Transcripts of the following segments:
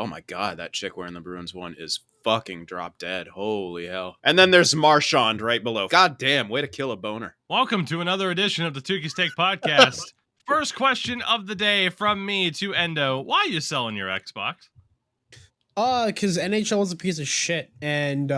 Oh my god, that chick wearing the Bruins one is fucking drop dead. Holy hell. And then there's Marchand right below. God damn, way to kill a boner. Welcome to another edition of the Tougies Take Podcast. First question of the day from me to Endo. Why are you selling your Xbox? Because NHL is a piece of shit. And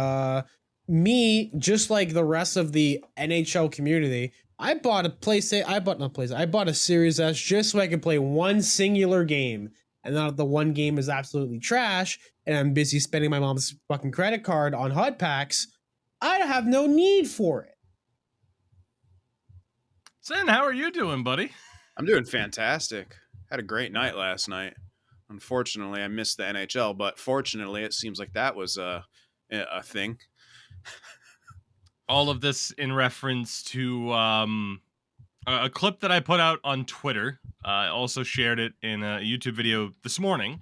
me, just like the rest of the NHL community, I bought a PlayStation. I bought a Series S just so I could play one singular game. And now the one game is absolutely trash, and I'm busy spending my mom's fucking credit card on HUD packs, I have no need for it. Sin, how are you doing, buddy? I'm doing fantastic. Had a great night last night. Unfortunately, I missed the NHL, but fortunately, it seems like that was a thing. All of this in reference to a clip that I put out on Twitter. I also shared it in a YouTube video this morning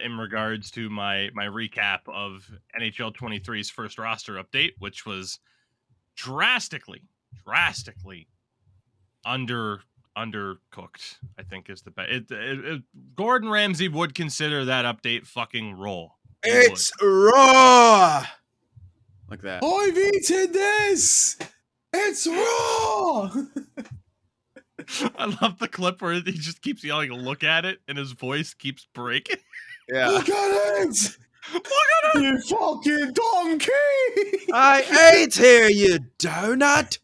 in regards to my recap of NHL 23's first roster update, which was drastically undercooked, I think is the best. Gordon Ramsay would consider that update fucking raw. It's raw! Like that. I've eaten this! It's raw! I love the clip where he just keeps yelling, look at it, and his voice keeps breaking. Yeah. Look at it! Look at it! You fucking donkey! I ate here, you donut!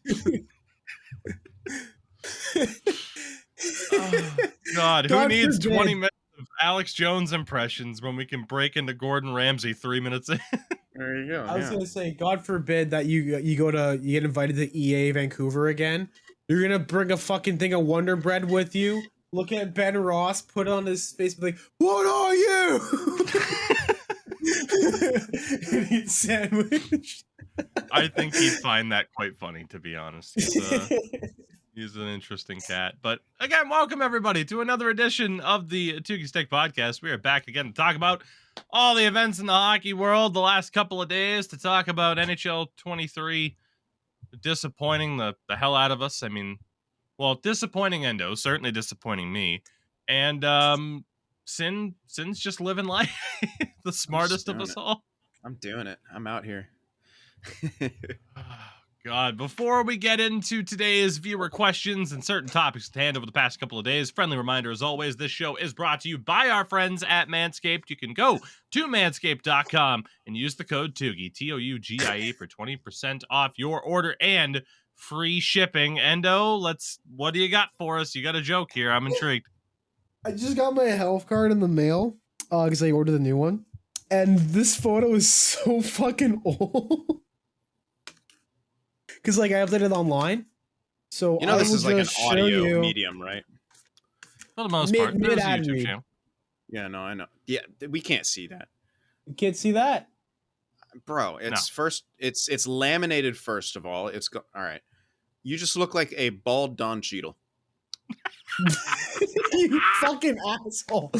Oh, God, who needs forbid. 20 minutes of Alex Jones impressions when we can break into Gordon Ramsay 3 minutes in? There you go. I was gonna say, God forbid that you get invited to EA Vancouver again. You're gonna bring a fucking thing of Wonder Bread with you. Look at Ben Ross, put it on his face, be like, "What are you?" And eat sandwich. I think he'd find that quite funny, to be honest. He's an interesting cat. But again, welcome everybody to another edition of the Tougies Take Podcast. We are back again to talk about all the events in the hockey world the last couple of days, to talk about NHL 23 disappointing the hell out of us. I mean, well, disappointing Endo, certainly disappointing me. And Sin's just living life. The smartest of us all. I'm doing it. I'm out here. God, before we get into today's viewer questions and certain topics to hand over the past couple of days, friendly reminder as always, this show is brought to you by our friends at Manscaped. You can go to manscaped.com and use the code Tougie, Tougie, for 20% off your order and free shipping. Endo, what do you got for us? You got a joke here. I'm intrigued. I just got my health card in the mail because I ordered a new one, and this photo is so fucking old. Because I updated it online, so this is like an audio medium, right? For the most part, there's a YouTube read. channel. Yeah, no, I know. Yeah, we can't see that. You can't see that, bro. It's laminated first of all. All right. You just look like a bald Don Cheadle. You fucking asshole.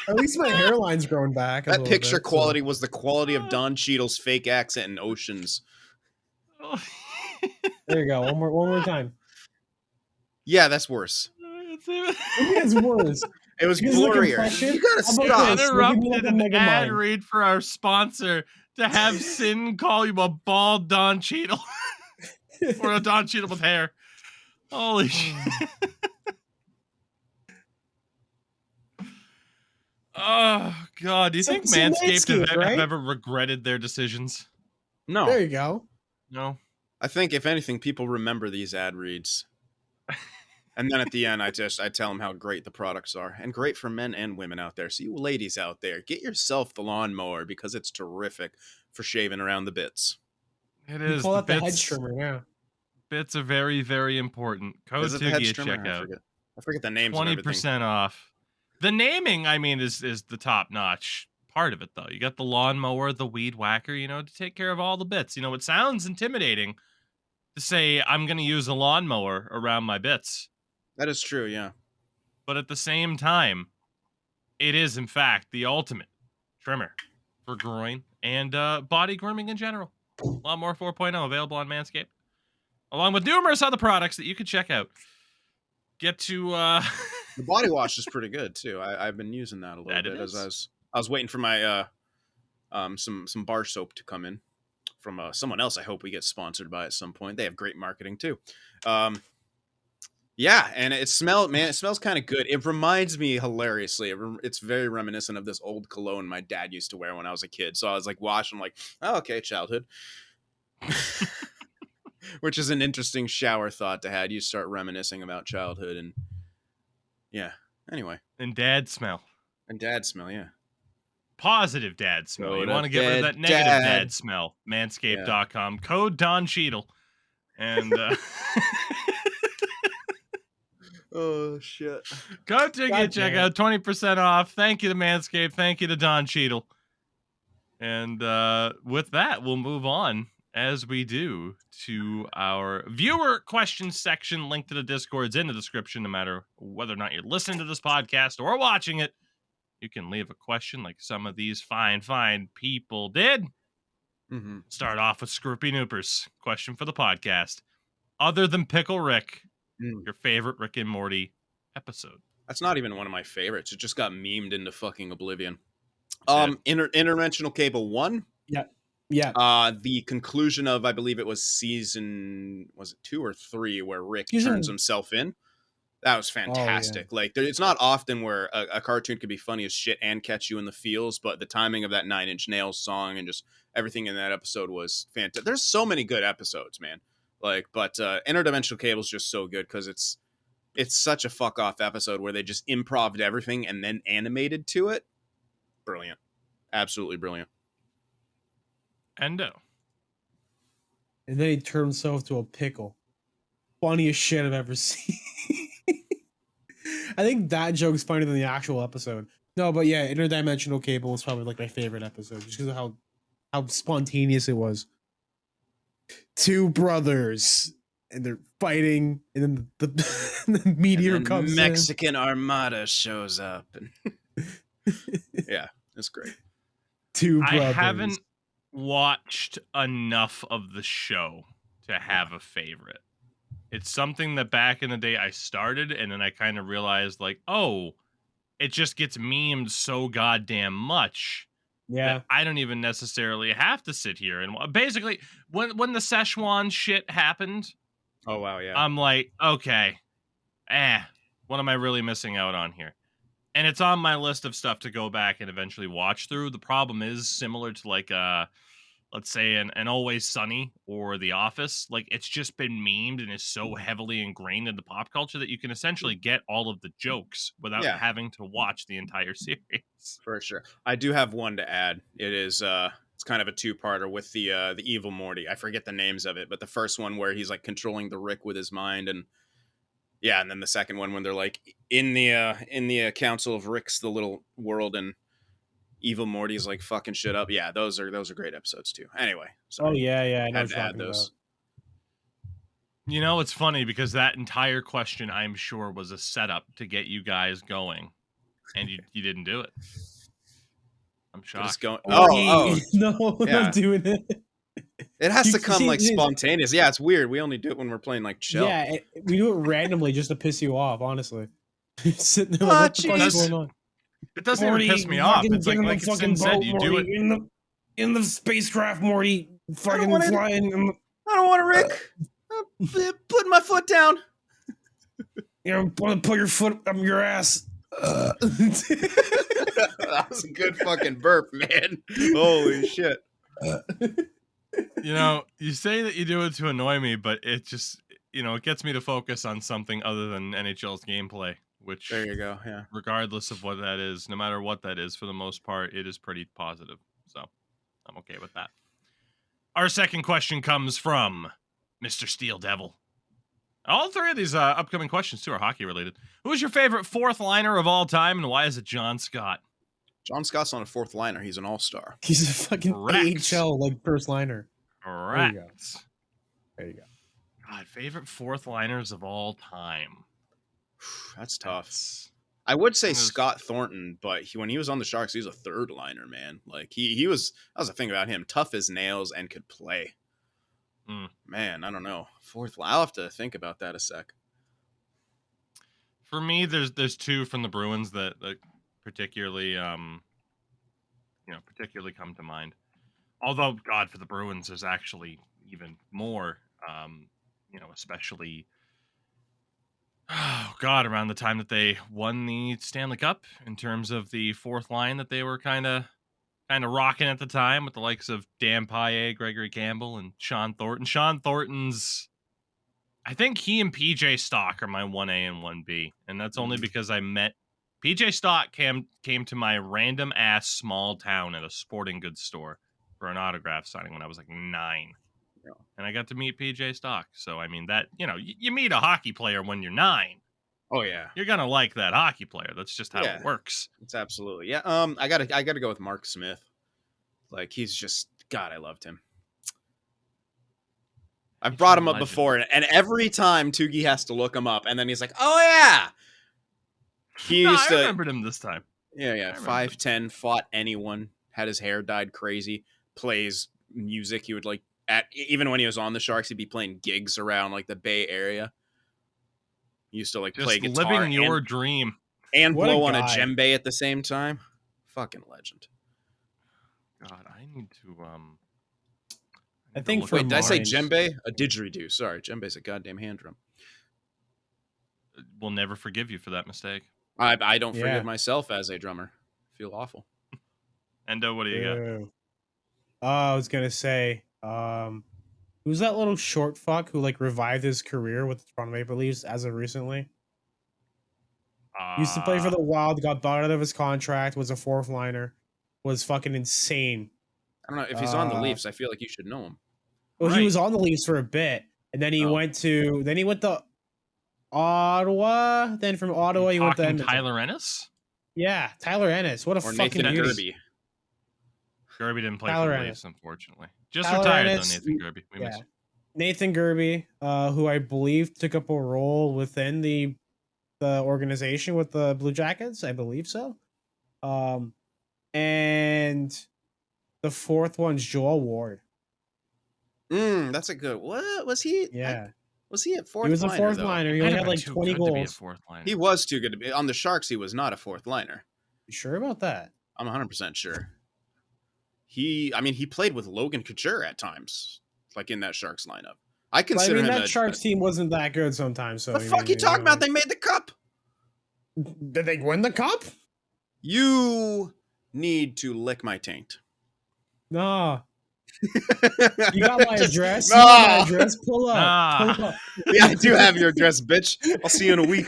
At least my hairline's growing back. That picture quality was the quality of Don Cheadle's fake accent in Oceans. There you go. One more time. Yeah, that's worse. It's worse. It was blurrier. You gotta stop. Interrupted an ad read for our sponsor to have Sin call you a bald Don Cheadle. Or a Don Cheadle with hair. Holy shit. Oh, God. Do you think Manscaped have ever regretted their decisions? No. There you go. No. I think, if anything, people remember these ad reads. And then at the end, I tell them how great the products are. And great for men and women out there. So you ladies out there, get yourself the lawnmower because it's terrific for shaving around the bits. It is. Call it the head trimmer, yeah. Bits are very, very important. Code Tougie at checkout. I forget the names. 20% off. The naming, I mean, is the top-notch part of it, though. You got the lawnmower, the weed whacker, to take care of all the bits. It sounds intimidating to say, I'm going to use a lawnmower around my bits. That is true, yeah. But at the same time, it is, in fact, the ultimate trimmer for groin and body grooming in general. Lawnmower 4.0 available on Manscaped, along with numerous other products that you can check out. Get to The body wash is pretty good too. I've been using that a little That it bit as is. I was waiting for my some bar soap to come in from someone else. I hope we get sponsored by at some point. They have great marketing too. Yeah, and it smells kind of good. It reminds me hilariously. It's very reminiscent of this old cologne my dad used to wear when I was a kid. So I was like washing, like, oh, okay, childhood. Which is an interesting shower thought to have. You start reminiscing about childhood, and yeah. Anyway, And dad smell. and dad smell, yeah. Positive dad smell. Go You to want to get rid of that bed, negative dad dad. smell. Yeah. Manscaped.com. Code Don Cheadle. And Oh shit. go to God check damn. out 20% off. Thank you to Manscaped. Thank you to Don Cheadle. And with that, we'll move on as we do to our viewer questions section. Link to the Discord's in the description. No matter whether or not you're listening to this podcast or watching it, you can leave a question like some of these fine people did. Mm-hmm. Start off with Scroopy Noopers. Question for the podcast. Other than Pickle Rick, your favorite Rick and Morty episode? That's not even one of my favorites. It just got memed into fucking oblivion. Did. Interdimensional Cable 1. Yeah. The conclusion of, I believe it was season, was it 2 or 3, where Rick turns himself in. That was fantastic. Oh, yeah. Like, it's not often where a cartoon could be funny as shit and catch you in the feels, but the timing of that Nine Inch Nails song and just everything in that episode was fantastic. There's so many good episodes, man. Like, but Interdimensional Cable is just so good because it's such a fuck off episode where they just improv'd everything and then animated to it. Brilliant. Absolutely brilliant. Endo. And then he turned himself to a pickle. Funniest shit I've ever seen. I think that joke's funnier than the actual episode. No, but yeah, Interdimensional Cable was probably like my favorite episode just because of how spontaneous it was. Two brothers and they're fighting, and then the meteor and then comes Mexican Armada shows up. And yeah, it's great. Two brothers. I haven't watched enough of the show to have a favorite. It's something that back in the day I started, and then I kind of realized, like, oh, it just gets memed so goddamn much. Yeah. That I don't even necessarily have to sit here and basically when the Szechuan shit happened. Oh wow, yeah. I'm like, okay, what am I really missing out on here? And it's on my list of stuff to go back and eventually watch through. The problem is similar to like let's say an Always Sunny or The Office. Like, it's just been memed and is so heavily ingrained in the pop culture that you can essentially get all of the jokes without having to watch the entire series. For sure. I do have one to add. It is it's kind of a two-parter with the evil Morty. I forget the names of it, but the first one where he's like controlling the Rick with his mind, and yeah, and then the second one when they're like in the council of Rick's the little world, and evil Morty's like fucking shit up. Yeah, those are great episodes too. Anyway, sorry. Oh yeah, I know had what to you're add talking those. about. You know, it's funny because that entire question, I'm sure, was a setup to get you guys going, and you didn't do it. I'm shocked. No, I'm yeah. not doing it. It has to come like spontaneous. Yeah, it's weird. We only do it when we're playing like chill. Yeah, we do it randomly just to piss you off. Honestly, sitting there like, what the fuck's going on? It doesn't even piss me off. It's like Sin said, you do it in the spacecraft, Morty. Fucking flying. I don't want to, Rick. Put my foot down. You want to put your foot up your ass. That was a good fucking burp, man. Holy shit. You know, you say that you do it to annoy me, but it just, it gets me to focus on something other than NHL's gameplay, which, there you go. Yeah. Regardless of what that is, no matter what that is, for the most part, it is pretty positive. So I'm okay with that. Our second question comes from Mr. Steel Devil. All three of these upcoming questions, too, are hockey related. Who is your favorite fourth liner of all time, and why is it John Scott? John Scott's not a fourth liner. He's an all-star. He's a fucking AHL like first liner. Correct. There you go. God, favorite fourth liners of all time. That's tough. I would say Scott Thornton, but when he was on the Sharks, he was a third liner, man. Like he was. That was the thing about him: tough as nails and could play. Man, I don't know. Fourth. I'll have to think about that a sec. For me, there's two from the Bruins that particularly particularly come to mind. Although, God, for the Bruins, there's actually even more. Especially, oh God, around the time that they won the Stanley Cup, in terms of the fourth line that they were kind of rocking at the time, with the likes of Dan Paille, Gregory Campbell, and Sean Thornton. Sean Thornton's, I think he and PJ Stock are my 1A and 1B, and that's only because I met PJ Stock came to my random ass small town at a sporting goods store for an autograph signing when I was like 9. Yeah. And I got to meet PJ Stock. So I mean, that, you meet a hockey player when you're 9. Oh yeah. You're gonna like that hockey player. That's just how Yeah. it works. It's absolutely. Yeah. I gotta go with Mark Smith. Like, he's just, God, I loved him. I've brought him up before, and every time Tougie has to look him up, and then he's like, "Oh yeah." I remembered him this time. Yeah. 5'10", fought anyone, had his hair dyed crazy, plays music. He would even when he was on the Sharks, he'd be playing gigs around like the Bay Area. He used to Just play guitar, living your dream, and blow on a djembe at the same time. Fucking legend. God, I need to I think Wait, did I say djembe? A didgeridoo. Sorry, djembe's a goddamn hand drum. We'll never forgive you for that mistake. I don't forgive myself as a drummer. I feel awful. Endo, what do you got? I was gonna say, who's that little short fuck who revived his career with the Toronto Maple Leafs as of recently? Used to play for the Wild, got bought out of his contract, was a fourth liner, was fucking insane. I don't know if he's on the Leafs. I feel like you should know him. Well, he was on the Leafs for a bit, and then he went to Ottawa. Then from Ottawa, he went to Edmonton. Tyler Ennis. Yeah, Tyler Ennis. What a fucking Nathan beauty. Gerby didn't play for the Leafs, unfortunately. Just Tyler retired Ennis, though, Nathan Gerby. We miss him. Nathan Gerby, who I believe took up a role within the organization with the Blue Jackets. I believe so. And the fourth one's Joel Ward. That's a good. What was he? Yeah. Was he at fourth? He was a fourth liner. He only had 20 goals. He was too good to be on the Sharks. He was not a fourth liner. You sure about that? I'm 100% sure. He played with Logan Couture at times, like in that Sharks lineup. I consider him that Sharks team wasn't that good sometimes. So the fuck you talking about? They made the cup. Did they win the cup? You need to lick my taint. No. You got my address? No. You got my address? Pull up. Pull up. Yeah, I do have your address, bitch. I'll see you in a week.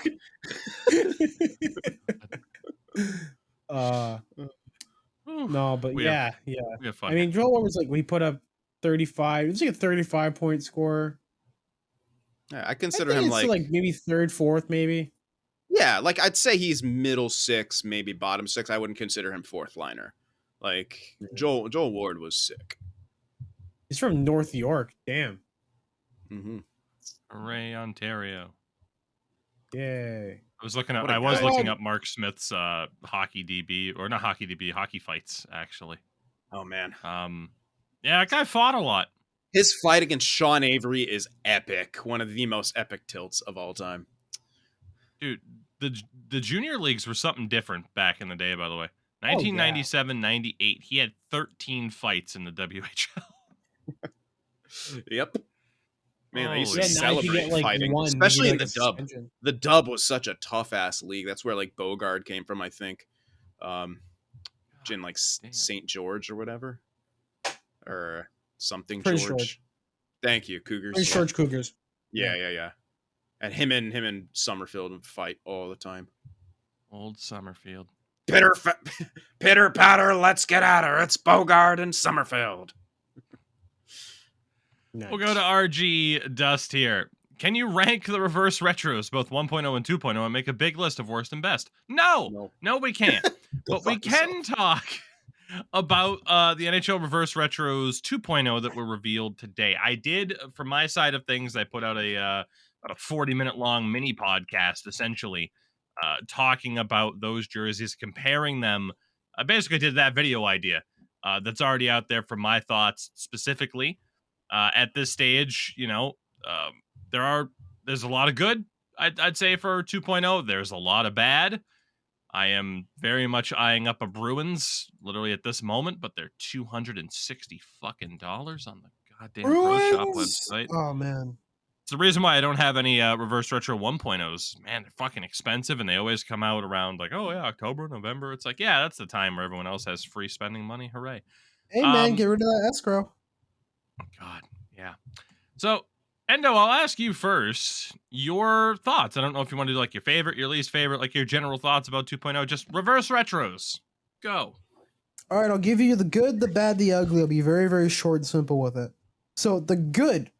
No, but yeah. I mean, Joel Ward was we put up 35. It's like a 35-point scorer. Yeah, I consider him maybe third, fourth, maybe. Yeah, I'd say he's middle six, maybe bottom six. I wouldn't consider him fourth liner. Joel Ward was sick. He's from North York. Damn. Mm-hmm. Hooray, Ontario. Yay. I was looking up Mark Smith's hockey DB, or not hockey DB, hockey fights, actually. Oh man. Yeah, that guy fought a lot. His fight against Sean Avery is epic. One of the most epic tilts of all time. Dude, the junior leagues were something different back in the day, by the way. 1997-98, he had 13 fights in the WHL. Yep. Man, they used to celebrate fighting, one, especially in the dub. The dub was such a tough ass league. That's where Bogard came from, I think. In St. George or whatever, or something. George. Thank you, Cougars. Prince George Cougars. Yeah. And him and Summerfield would fight all the time. Old Summerfield. Pitter patter, let's get at her. It's Bogard and Summerfield. Nice. We'll go to RG Dust here. Can you rank the reverse retros, both 1.0 and 2.0, and make a big list of worst and best? No, we can't. But we can talk about the NHL reverse retros 2.0 that were revealed today. I did, from my side of things, I put out a 40-minute long mini podcast, essentially, talking about those jerseys, comparing them. I basically did that video idea that's already out there for my thoughts specifically. At this stage, there's a lot of good, I'd say for 2.0, there's a lot of bad. I am very much eyeing up a Bruins literally at this moment, but they're $260 fucking dollars on the goddamn Pro Shop Ruins. website. Oh man. It's the reason why I don't have any reverse retro 1.0s. Man, they're fucking expensive, and they always come out around like, oh yeah, October, November. It's like, yeah, that's the time where everyone else has free spending money. Hooray! Hey man, Um, get rid of that escrow. God, yeah. So, Endo, I'll ask you first your thoughts. I don't know if you want to do like your favorite, your least favorite, like your general thoughts about 2.0. Just reverse retros. Go. All right, I'll give you the good, the bad, the ugly. I'll be very, very short and simple with it. So the good,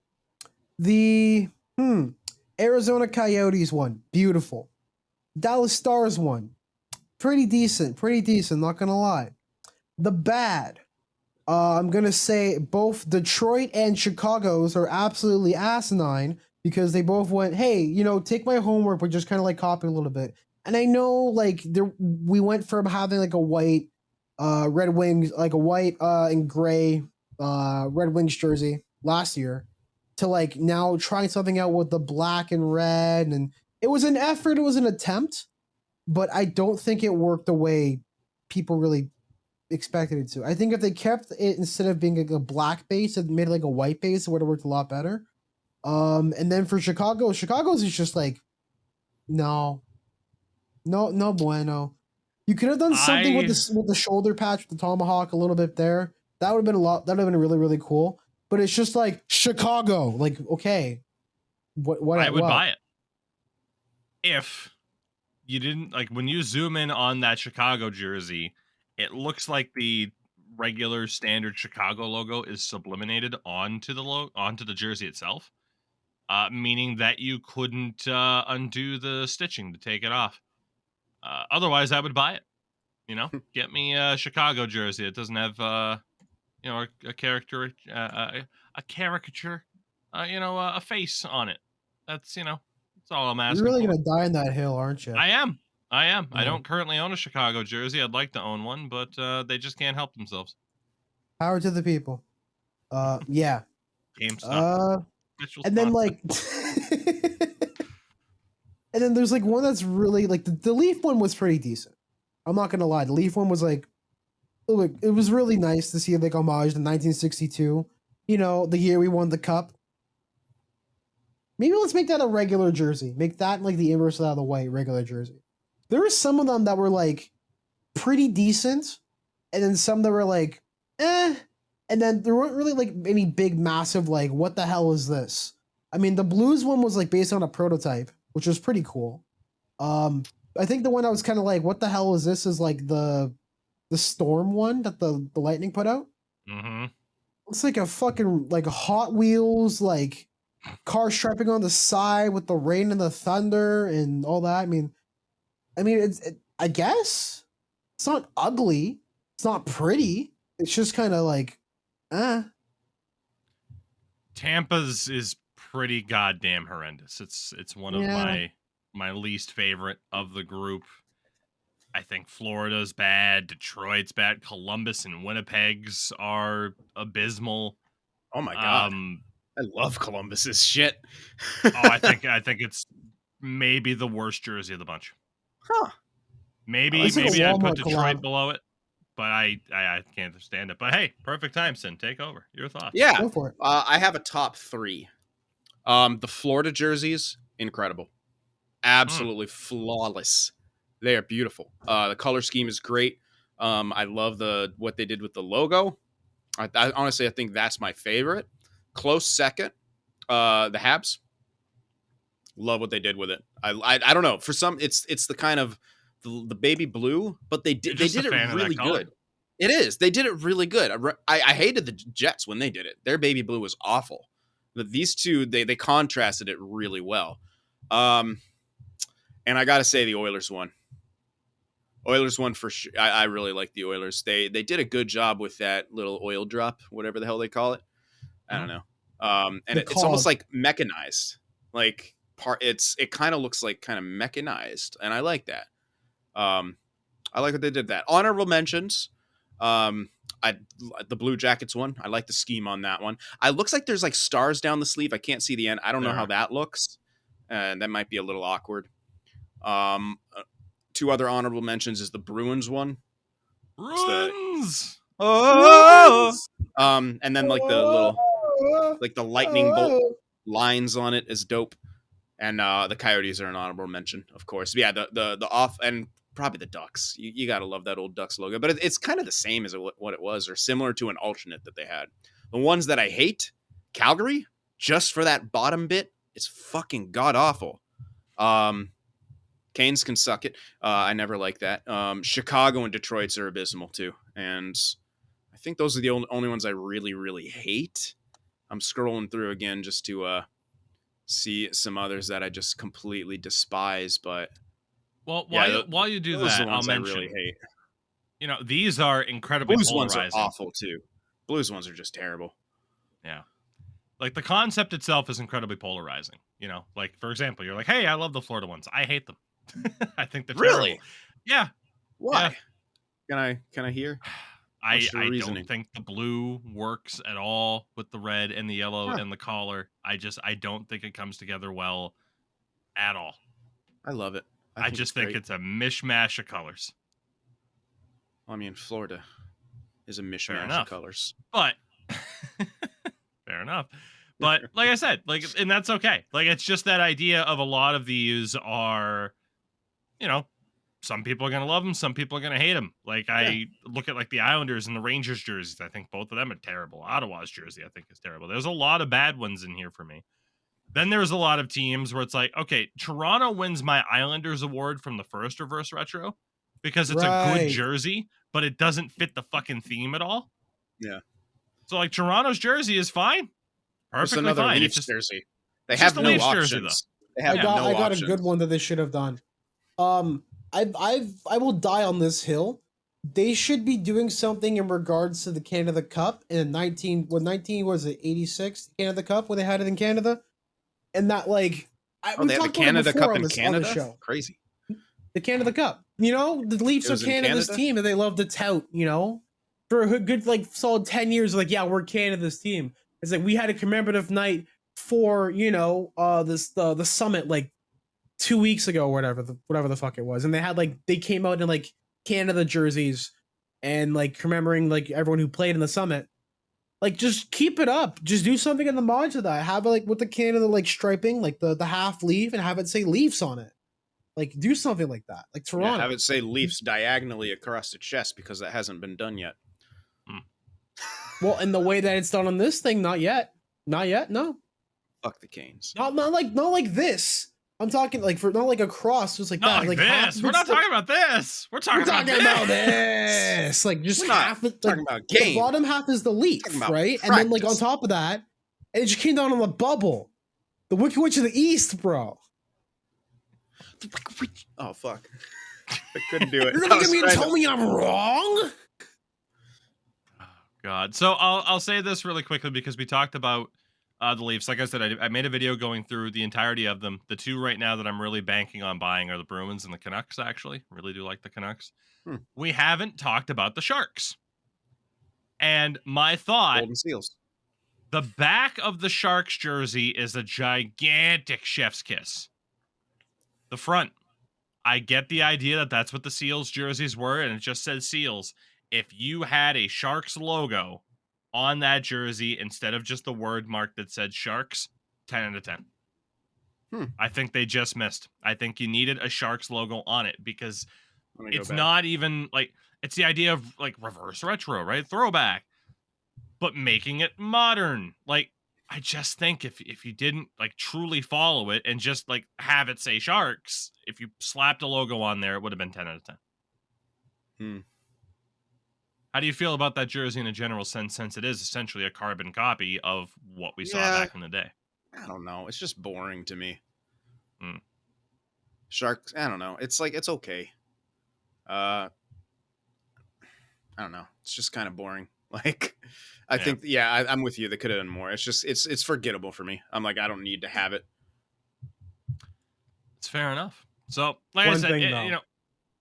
the Arizona Coyotes one, beautiful. Dallas Stars one, pretty decent, not gonna lie. The bad, I'm gonna say both Detroit and Chicago's are absolutely asinine because they both went, hey, take my homework, but just kind of like copy a little bit. And I know like we went from having like a white Red Wings, like a white and gray Red Wings jersey last year to like now trying something out with the black and red, and it was an effort, it was an attempt, but I don't think it worked the way people really expected it to. I think if they kept it instead of being like a black base and made it like a white base, it would have worked a lot better. And then for Chicago's is just like no, no bueno. You could have done something with the shoulder patch with the tomahawk a little bit there. That would have been a lot. That would have been really, really cool. But it's just like Chicago. Like, okay, what I would buy it if you didn't like when you zoom in on that Chicago jersey. It looks like the regular standard Chicago logo is subliminated onto the jersey itself, meaning that you couldn't undo the stitching to take it off. Otherwise, I would buy it. Get me a Chicago jersey. It doesn't have a character, a caricature, a face on it. That's all I'm asking. You're really for. gonna die in that hill, aren't you? I am. Yeah. I don't currently own a Chicago jersey. I'd like to own one, but they just can't help themselves. Power to the people. Yeah. GameStop. And then like, and then there's like one that's really like the Leaf one was pretty decent. I'm not gonna lie, the Leaf one was like, it was really nice to see like homage to 1962. The year we won the cup. Maybe let's make that a regular jersey. Make that like the inverse of the white regular jersey. There were some of them that were like pretty decent, and then some that were like, eh. And then there weren't really like any big, massive, like, what the hell is this? I mean, the Blues one was like based on a prototype, which was pretty cool. I think the one I was kind of like, what the hell is this? Is like the Storm one that the Lightning put out. Mm-hmm. It's like a fucking like Hot Wheels like car strapping on the side with the rain and the thunder and all that. I mean, I guess it's not ugly. It's not pretty. It's just kind of like, Tampa's is pretty goddamn horrendous. It's one of my least favorite of the group. I think Florida's bad, Detroit's bad, Columbus and Winnipeg's are abysmal. Oh my god. I love Columbus's shit. I think it's maybe the worst jersey of the bunch. Huh. Maybe I'd put Detroit below it, but I can't stand it. But hey, perfect time, Sin. Take over. Your thoughts? Yeah. Go for it. I have a top 3. The Florida jerseys, incredible. Absolutely flawless. They are beautiful. The color scheme is great. I love what they did with the logo. I honestly, I think that's my favorite. Close second, the Habs. Love what they did with it. I don't know. For some, it's the kind of the baby blue, but they did it really good. It is. They did it really good. I hated the Jets when they did it. Their baby blue was awful. But these two, they contrasted it really well. And I got to say the Oilers one. Oilers one for sure. I really like the Oilers. They did a good job with that little oil drop, whatever the hell they call it. I don't know. And it's almost like mechanized. Like it kind of looks like kind of mechanized, and I like that. I like what they did that. Honorable mentions. The Blue Jackets one. I like the scheme on that one. It looks like there's like stars down the sleeve. I can't see the end. I don't know how that looks. and that might be a little awkward. Um, uh, Two other honorable mentions is the Bruins one. It's the Ruins. oh, and then like the little like the lightning bolt lines on it is dope. And the Coyotes are an honorable mention, of course. But yeah, the off and probably the Ducks. You gotta love that old Ducks logo, but it's kind of the same as what it was, or similar to an alternate that they had. The ones that I hate, Calgary, just for that bottom bit, it's fucking god awful. Canes can suck it. I never like that. Chicago and Detroit's are abysmal too, and I think those are the only ones I really really hate. I'm scrolling through again just to see some others that I just completely despise. But Well, yeah, while you do those are that, the I'll ones I mention, really hate. these are incredibly Blues ones are polarizing. awful too. Blues ones are just terrible. Yeah. Like the concept itself is incredibly polarizing. Like for example, you're like, hey, I love the Florida ones. I hate them. I think they're Really? terrible. Yeah. Why? Can I hear? What's your I reasoning? don't think the blue works at all with the red and the yellow Huh. and the collar. I don't think it comes together well at all. I love it. I just think it's a mishmash of colors. I mean, Florida is a Fair mishmash of enough. colors. But fair enough. But like I said, and that's okay. Like it's just that idea of a lot of these are, some people are going to love them. Some people are going to hate them. Like I look at like the Islanders and the Rangers jerseys. I think both of them are terrible. Ottawa's jersey, I think, is terrible. There's a lot of bad ones in here for me. Then there's a lot of teams where it's like, okay, Toronto wins my Islanders award from the first reverse retro because it's a good jersey, but it doesn't fit the fucking theme at all. Yeah. So like Toronto's jersey is fine. Perfectly another fine. Leafs jersey. They it's have just a no Leafs options. jersey, though. They have I got options. a good one that they should have done. I will die on this hill. They should be doing something in regards to the Canada Cup in 19 was it 86 Canada Cup where they had it in Canada, and that like they had the Canada Cup in Canada. Show. Crazy. The Canada Cup. The Leafs are Canada's team, and they love to tout. For a good solid 10 years, like yeah, we're Canada's team. It's like we had a commemorative night for the summit like 2 weeks ago or whatever the fuck it was, and they had they came out in like Canada jerseys and like commemorating like everyone who played in the summit. Like just keep it up. Just do something in the mods of that. Have it like with the Canada like striping, like the half leaf, and have it say Leafs on it. Like do something like that. Like Toronto. Yeah, have it say Leafs diagonally across the chest because that hasn't been done yet. Well, in the way that it's done on this thing, not yet. Not yet, no. Fuck the Canes. Not like this. I'm talking like for not like a cross, just like not that. Like this. We're not talking about this. We're talking about this. Like just half it. Talking about game. The bottom half is the leaf, right? And then like on top of that, and it just came down on the bubble. The Wicked Witch of the East, bro. The Wicked Witch. Oh fuck. I couldn't do it. You're gonna look at me and tell me I'm wrong? God. So I'll say this really quickly because we talked about the Leafs. Like I said, I made a video going through the entirety of them. The two right now that I'm really banking on buying are the Bruins and the Canucks, actually. Really do like the Canucks. We haven't talked about the Sharks. And my thought, Golden Seals. The back of the Sharks jersey is a gigantic chef's kiss. The front, I get the idea that that's what the Seals jerseys were, and it just says Seals. If you had a Sharks logo on that jersey instead of just the word mark that said Sharks, 10 out of 10. I think they just missed. I think you needed a Sharks logo on it because it's not even like it's the idea of like reverse retro, right? Throwback, but making it modern. Like I just think if you didn't like truly follow it and just like have it say Sharks, if you slapped a logo on there, it would have been 10 out of 10. How do you feel about that jersey in a general sense, since it is essentially a carbon copy of what we saw back in the day? I don't know. It's just boring to me. Sharks, I don't know. It's like, it's okay. I don't know. It's just kind of boring. Like, I think, I'm with you. They could have done more. It's just, it's forgettable for me. I'm like, I don't need to have it. It's fair enough. So, like I said,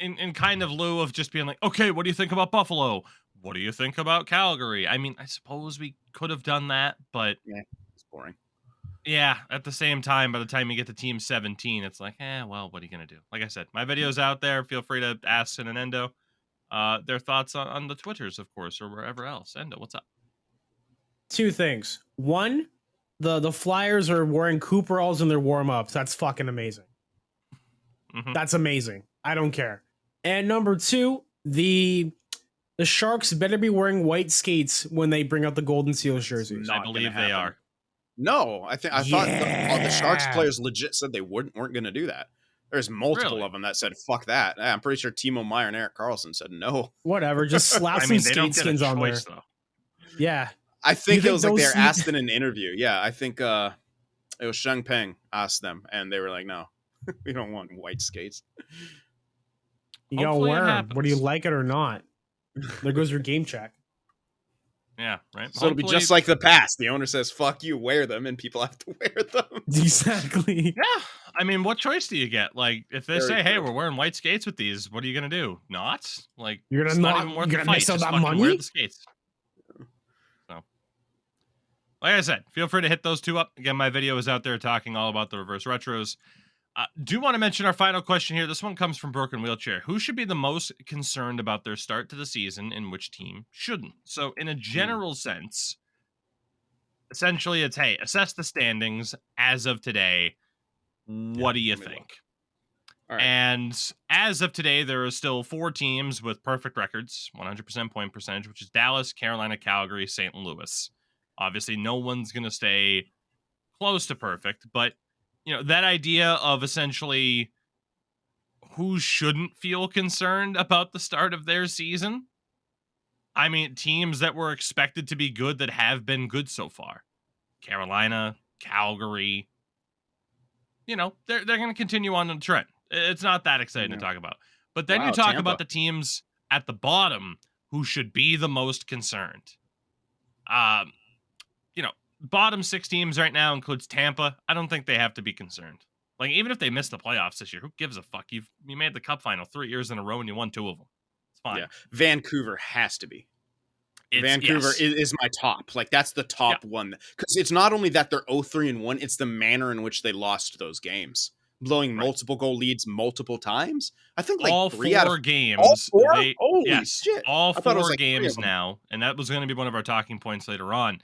in kind of lieu of just being like, okay, what do you think about Buffalo? What do you think about Calgary? I mean, I suppose we could have done that, but yeah, it's boring. Yeah, at the same time, by the time you get to Team 17, it's like, well, what are you going to do? Like I said, my video's out there. Feel free to ask Sin and Endo their thoughts on the Twitters, of course, or wherever else. Endo, what's up? Two things. One, the Flyers are wearing Cooperalls in their warm-ups. That's fucking amazing. Mm-hmm. That's amazing. I don't care. And number two, the Sharks better be wearing white skates when they bring out the Golden Seals jerseys. I believe they are. No, I thought all the Sharks players legit said they weren't going to do that. There's multiple of them that said fuck that. I'm pretty sure Timo Meyer and Eric Carlson said no. Whatever, just slap some skate skins on there. Though. Yeah, I think it was like they were asked in an interview. Yeah, I think it was Sheng Peng asked them, and they were like, "No, we don't want white skates." You gotta wear them, whether you like it or not. There goes your game check. Yeah, right. So it'll be just like the past. The owner says, "Fuck you, wear them," and people have to wear them. Exactly. Yeah. I mean, what choice do you get? Like, if they say, "Hey, we're wearing white skates with these," what are you gonna do? Not like you're gonna not even worth the fight. Miss out that money. Wear the skates. So, like I said, feel free to hit those two up. Again, my video is out there talking all about the reverse retros. Do want to mention our final question here. This one comes from Broken Wheelchair. Who should be the most concerned about their start to the season and which team shouldn't? So in a general sense, essentially it's, hey, assess the standings as of today. What do you think? All right. And as of today, there are still 4 teams with perfect records, 100% point percentage, which is Dallas, Carolina, Calgary, St. Louis. Obviously, no one's going to stay close to perfect, but that idea of essentially who shouldn't feel concerned about the start of their season. I mean, teams that were expected to be good that have been good so far. Carolina, Calgary. They're going to continue on the trend. It's not that exciting to talk about. But then you talk Tampa. about the teams at the bottom who should be the most concerned. Bottom 6 teams right now includes Tampa. I don't think they have to be concerned. Like, even if they miss the playoffs this year, who gives a fuck? You made the cup final 3 years in a row and you won 2 of them. It's fine. Yeah. Vancouver has to be. Vancouver is my top. Like, that's the top one. Because it's not only that they're 0-3-1, it's the manner in which they lost those games. Blowing multiple goal leads multiple times. I think like all 3 out of 4 games. All 4? Holy shit. All 4 games now. And that was going to be one of our talking points later on.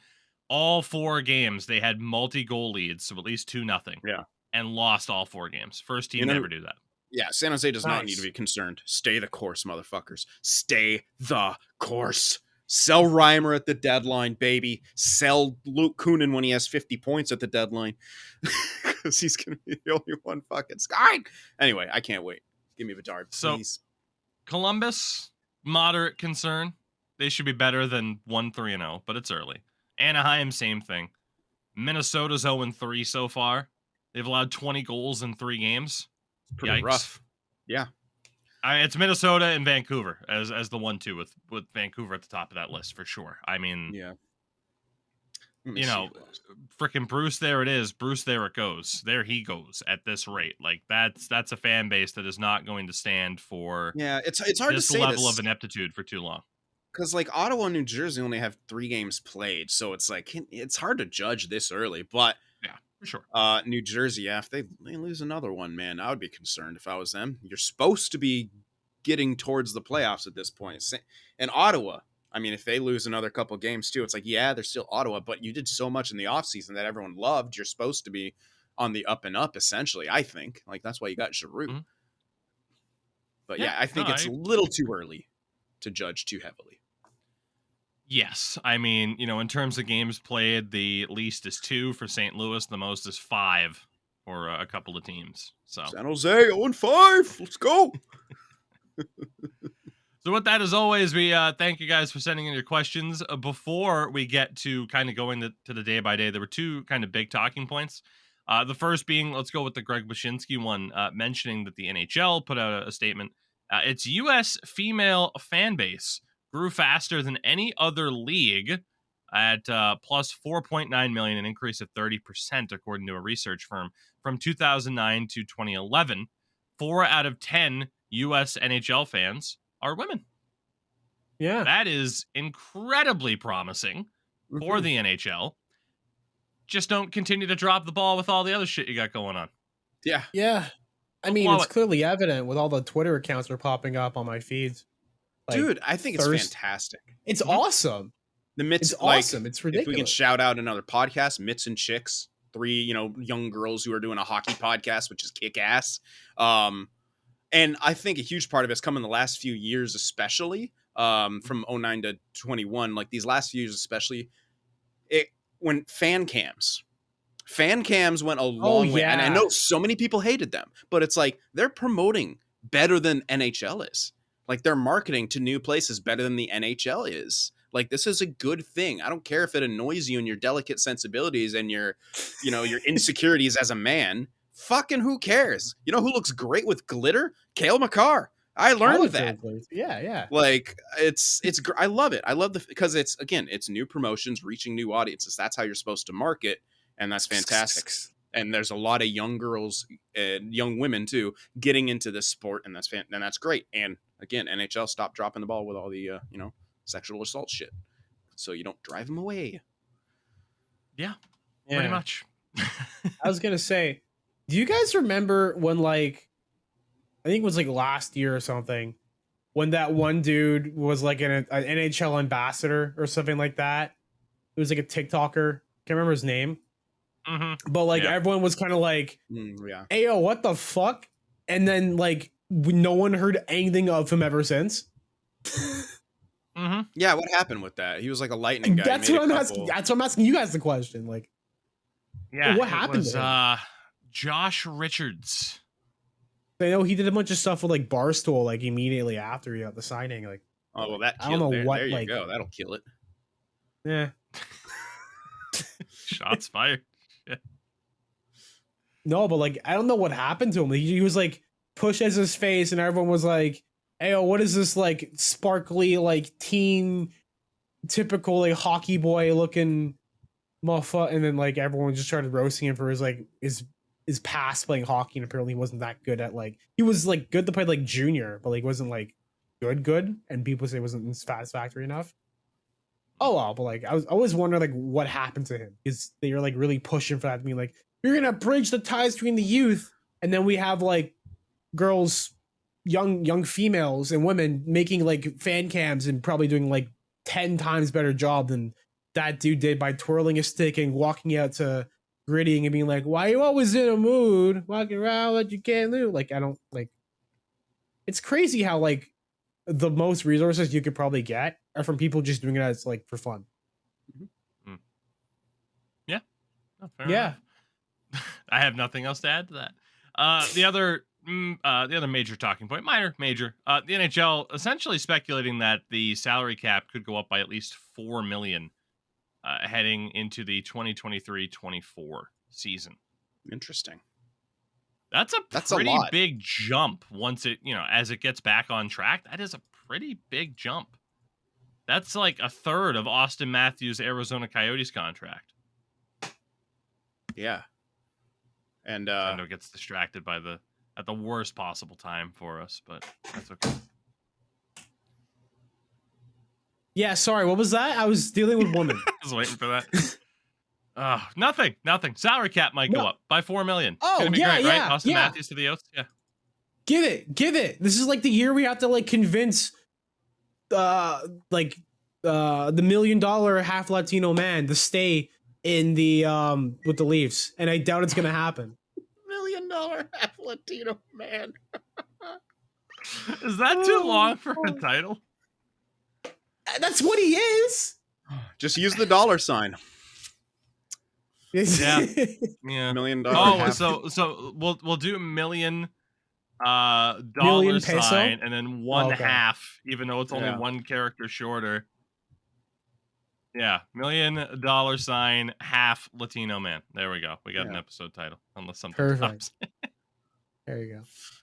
All 4 games, they had multi-goal leads, so at least 2-0. Yeah. And lost all 4 games. First team to ever do that. Yeah, San Jose does not need to be concerned. Stay the course, motherfuckers. Stay the course. Sell Reimer at the deadline, baby. Sell Luke Kunin when he has 50 points at the deadline. Because he's going to be the only one fucking skying. Anyway, I can't wait. Give me Bedard, please. So, Columbus, moderate concern. They should be better than 1-3-0, but it's early. Anaheim, same thing. Minnesota's 0-3 so far. They've allowed 20 goals in 3 games. Pretty rough. Yeah. It's Minnesota and Vancouver as the 1-2 with Vancouver at the top of that list for sure. I mean, yeah. Frickin' Bruce, there it is. Bruce, there it goes. There he goes at this rate. Like that's a fan base that is not going to stand for it's hard to say level of ineptitude for too long. Because like Ottawa and New Jersey only have 3 games played, so it's like it's hard to judge this early. But yeah, for sure. New Jersey, if they lose another one, man, I would be concerned if I was them. You're supposed to be getting towards the playoffs at this point. And Ottawa, I mean, if they lose another couple games too, it's like, yeah, they're still Ottawa, but you did so much in the offseason that everyone loved. You're supposed to be on the up and up, essentially, I think. Like, that's why you got Giroux. Mm-hmm. But yeah, I think it's a little too early to judge too heavily. Yes. I mean, in terms of games played, the least is 2 for St. Louis. The most is 5 for a couple of teams. So San Jose 0-5. Let's go. So with that, as always, we thank you guys for sending in your questions. Before we get to kind of going to the day by day, there were 2 kind of big talking points. The first being, let's go with the Greg Wyshynski one, mentioning that the NHL put out a statement. Its U.S. female fan base grew faster than any other league at plus 4.9 million, an increase of 30%, according to a research firm from 2009 to 2011. 4 out of 10 U.S. NHL fans are women. Yeah. That is incredibly promising for the NHL. just don't continue to drop the ball with all the other shit you got going on. Yeah. Yeah. I Don't mean, blow it's it. clearly evident with all the Twitter accounts that are popping up on my feeds. Like, Dude, I think it's thirst- fantastic. It's Mhm. awesome. The Mitts, It's awesome. It's if we can ridiculous. shout out another podcast, Mitts and Chicks, 3, young girls who are doing a hockey podcast, which is kick ass. And I think a huge part of it's come in the last few years, especially from 09 to 21, like these last few years, especially when fan cams went a long way. And I yeah. know so many people hated them, but it's like they're promoting better than NHL is. Like they're marketing to new places better than the NHL is. Like this is a good thing. I don't care if it annoys you and your delicate sensibilities and your insecurities as a man. Fucking who cares? You know who looks great with glitter? Cale Makar. I learned that. Yeah. Like I love it. I love because it's new promotions reaching new audiences. That's how you're supposed to market, and that's fantastic. And there's a lot of young girls and young women too getting into this sport, and that's great. And again, NHL stopped dropping the ball with all the sexual assault shit, so you don't drive them away. Yeah. Pretty much. I was gonna say, do you guys remember when I think it was like last year or something, when that one dude was like an NHL ambassador or something like that? It was like a TikToker. Can't remember his name. Mm-hmm. But everyone was kind of like, yeah. "Hey, yo, what the fuck?" And then no one heard anything of him ever since. Mm-hmm. Yeah, what happened with that? He was like a lightning guy. That's what I'm asking. That's what I'm asking you guys the question. Like, yeah, what happened was, to him? Josh Richards. I know he did a bunch of stuff with Barstool immediately after he got the signing. Oh well, that I don't know there, what. There you go. That'll kill it. Yeah. Shots fired. Yeah. No, but I don't know what happened to him. He was pushed as his face, and everyone was like, "Hey, what is this sparkly teen, typical hockey boy looking motherfucker?" And then everyone just started roasting him for his past playing hockey, and apparently he wasn't that good at he was good to play junior, but wasn't good, and people say it wasn't satisfactory enough. Oh well, but I was always wondering what happened to him, because they were really pushing for that to be you're gonna bridge the ties between the youth, and then we have girls, young females and women making fan cams and probably doing 10 times better job than that dude did by twirling a stick and walking out to grittying and being why you always in a mood walking around like you can't lose. I don't it's crazy how the most resources you could probably get are from people just doing it as for fun. Yeah. Oh, fair Yeah. enough. I have nothing else to add to that. The other major talking point, major, the NHL essentially speculating that the salary cap could go up by at least $4 million heading into the 2023-24 season. Interesting. That's a pretty big jump once it, as it gets back on track. That is a pretty big jump. That's a third of Austin Matthews' Arizona Coyotes contract. Yeah. And Nintendo gets distracted at the worst possible time for us, but that's okay. Yeah, sorry, what was that? I was dealing with women. I was waiting for that. Nothing. Salary cap might go up by $4 million. Oh, it's gonna be great, right? Austin Matthews to the Oats. Yeah. Give it. This is the year we have to convince the $1 million half Latino man to stay in the with the Leafs, and I doubt it's gonna happen. $1 million half Latino man. Is that too long for a title? That's what he is. Just use the dollar sign. Yeah. $1 million. Oh, so we'll do $1 million Million peso? sign and then one half, even though it's only one character shorter. Yeah, $1 million sign, half Latino man. There we go. We got an episode title. Unless something perfect. There you go.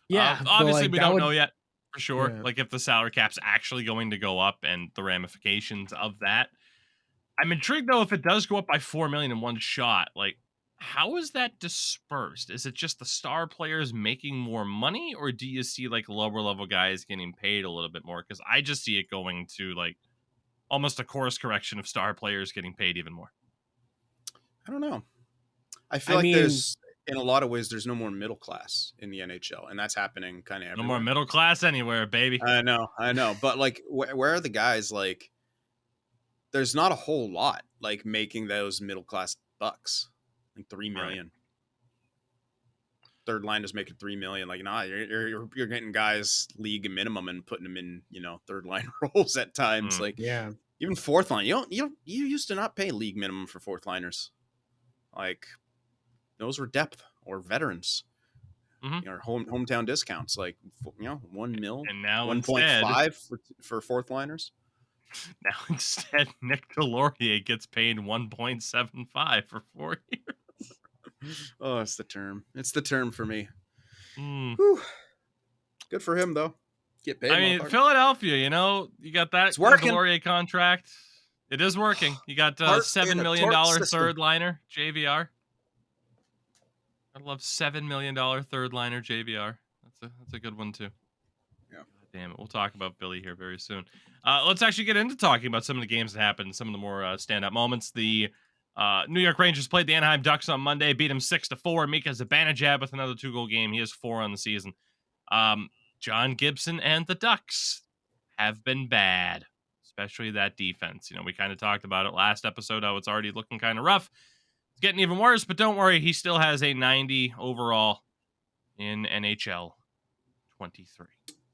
Yeah, obviously we don't know yet for sure. Yeah. If the salary cap's actually going to go up and the ramifications of that. I'm intrigued though if it does go up by $4 million in one shot. How is that dispersed? Is it just the star players making more money, or do you see lower level guys getting paid a little bit more? Because I just see it going to almost a course correction of star players getting paid even more. I don't know. I feel I like mean, there's in a lot of ways there's no more middle class in the NHL, and that's happening kind of No more everywhere. middle class anywhere, baby. I know, but like, where are the guys? Like, there's not a whole lot like making those middle class bucks, like 3 million. Third line is making 3 million. Like, nah, you're getting guys league minimum and putting them in third line roles at times. Mm. Like yeah. even fourth line, you used to not pay league minimum for fourth liners. Like those were depth or veterans. Mhm. Or hometown discounts, like 1 mil, And now instead, 1.5 for fourth liners. Nick Delorier gets paid 1.75 for 4 years. Oh, it's the term. It's the term for me. Mm. Whew. Good for him though. Get paid, I mean, motherfucker. Philadelphia, you got that It's working. Delorier contract. It is working. You got Heart $7 in a million torque system. third liner JVR. I love $7 million third liner JVR. That's a good one too. Yeah. Damn it. We'll talk about Philly here very soon. Let's actually get into talking about some of the games that happened, some of the more standout moments. The New York Rangers played the Anaheim Ducks on Monday, beat them 6-4. Mika Zibanejad with another 2-goal game. He has 4 on the season. John Gibson and the Ducks have been bad, especially that defense. We kind of talked about it last episode, how it's already looking kind of rough. It's getting even worse, but don't worry. He still has a 90 overall in NHL 23.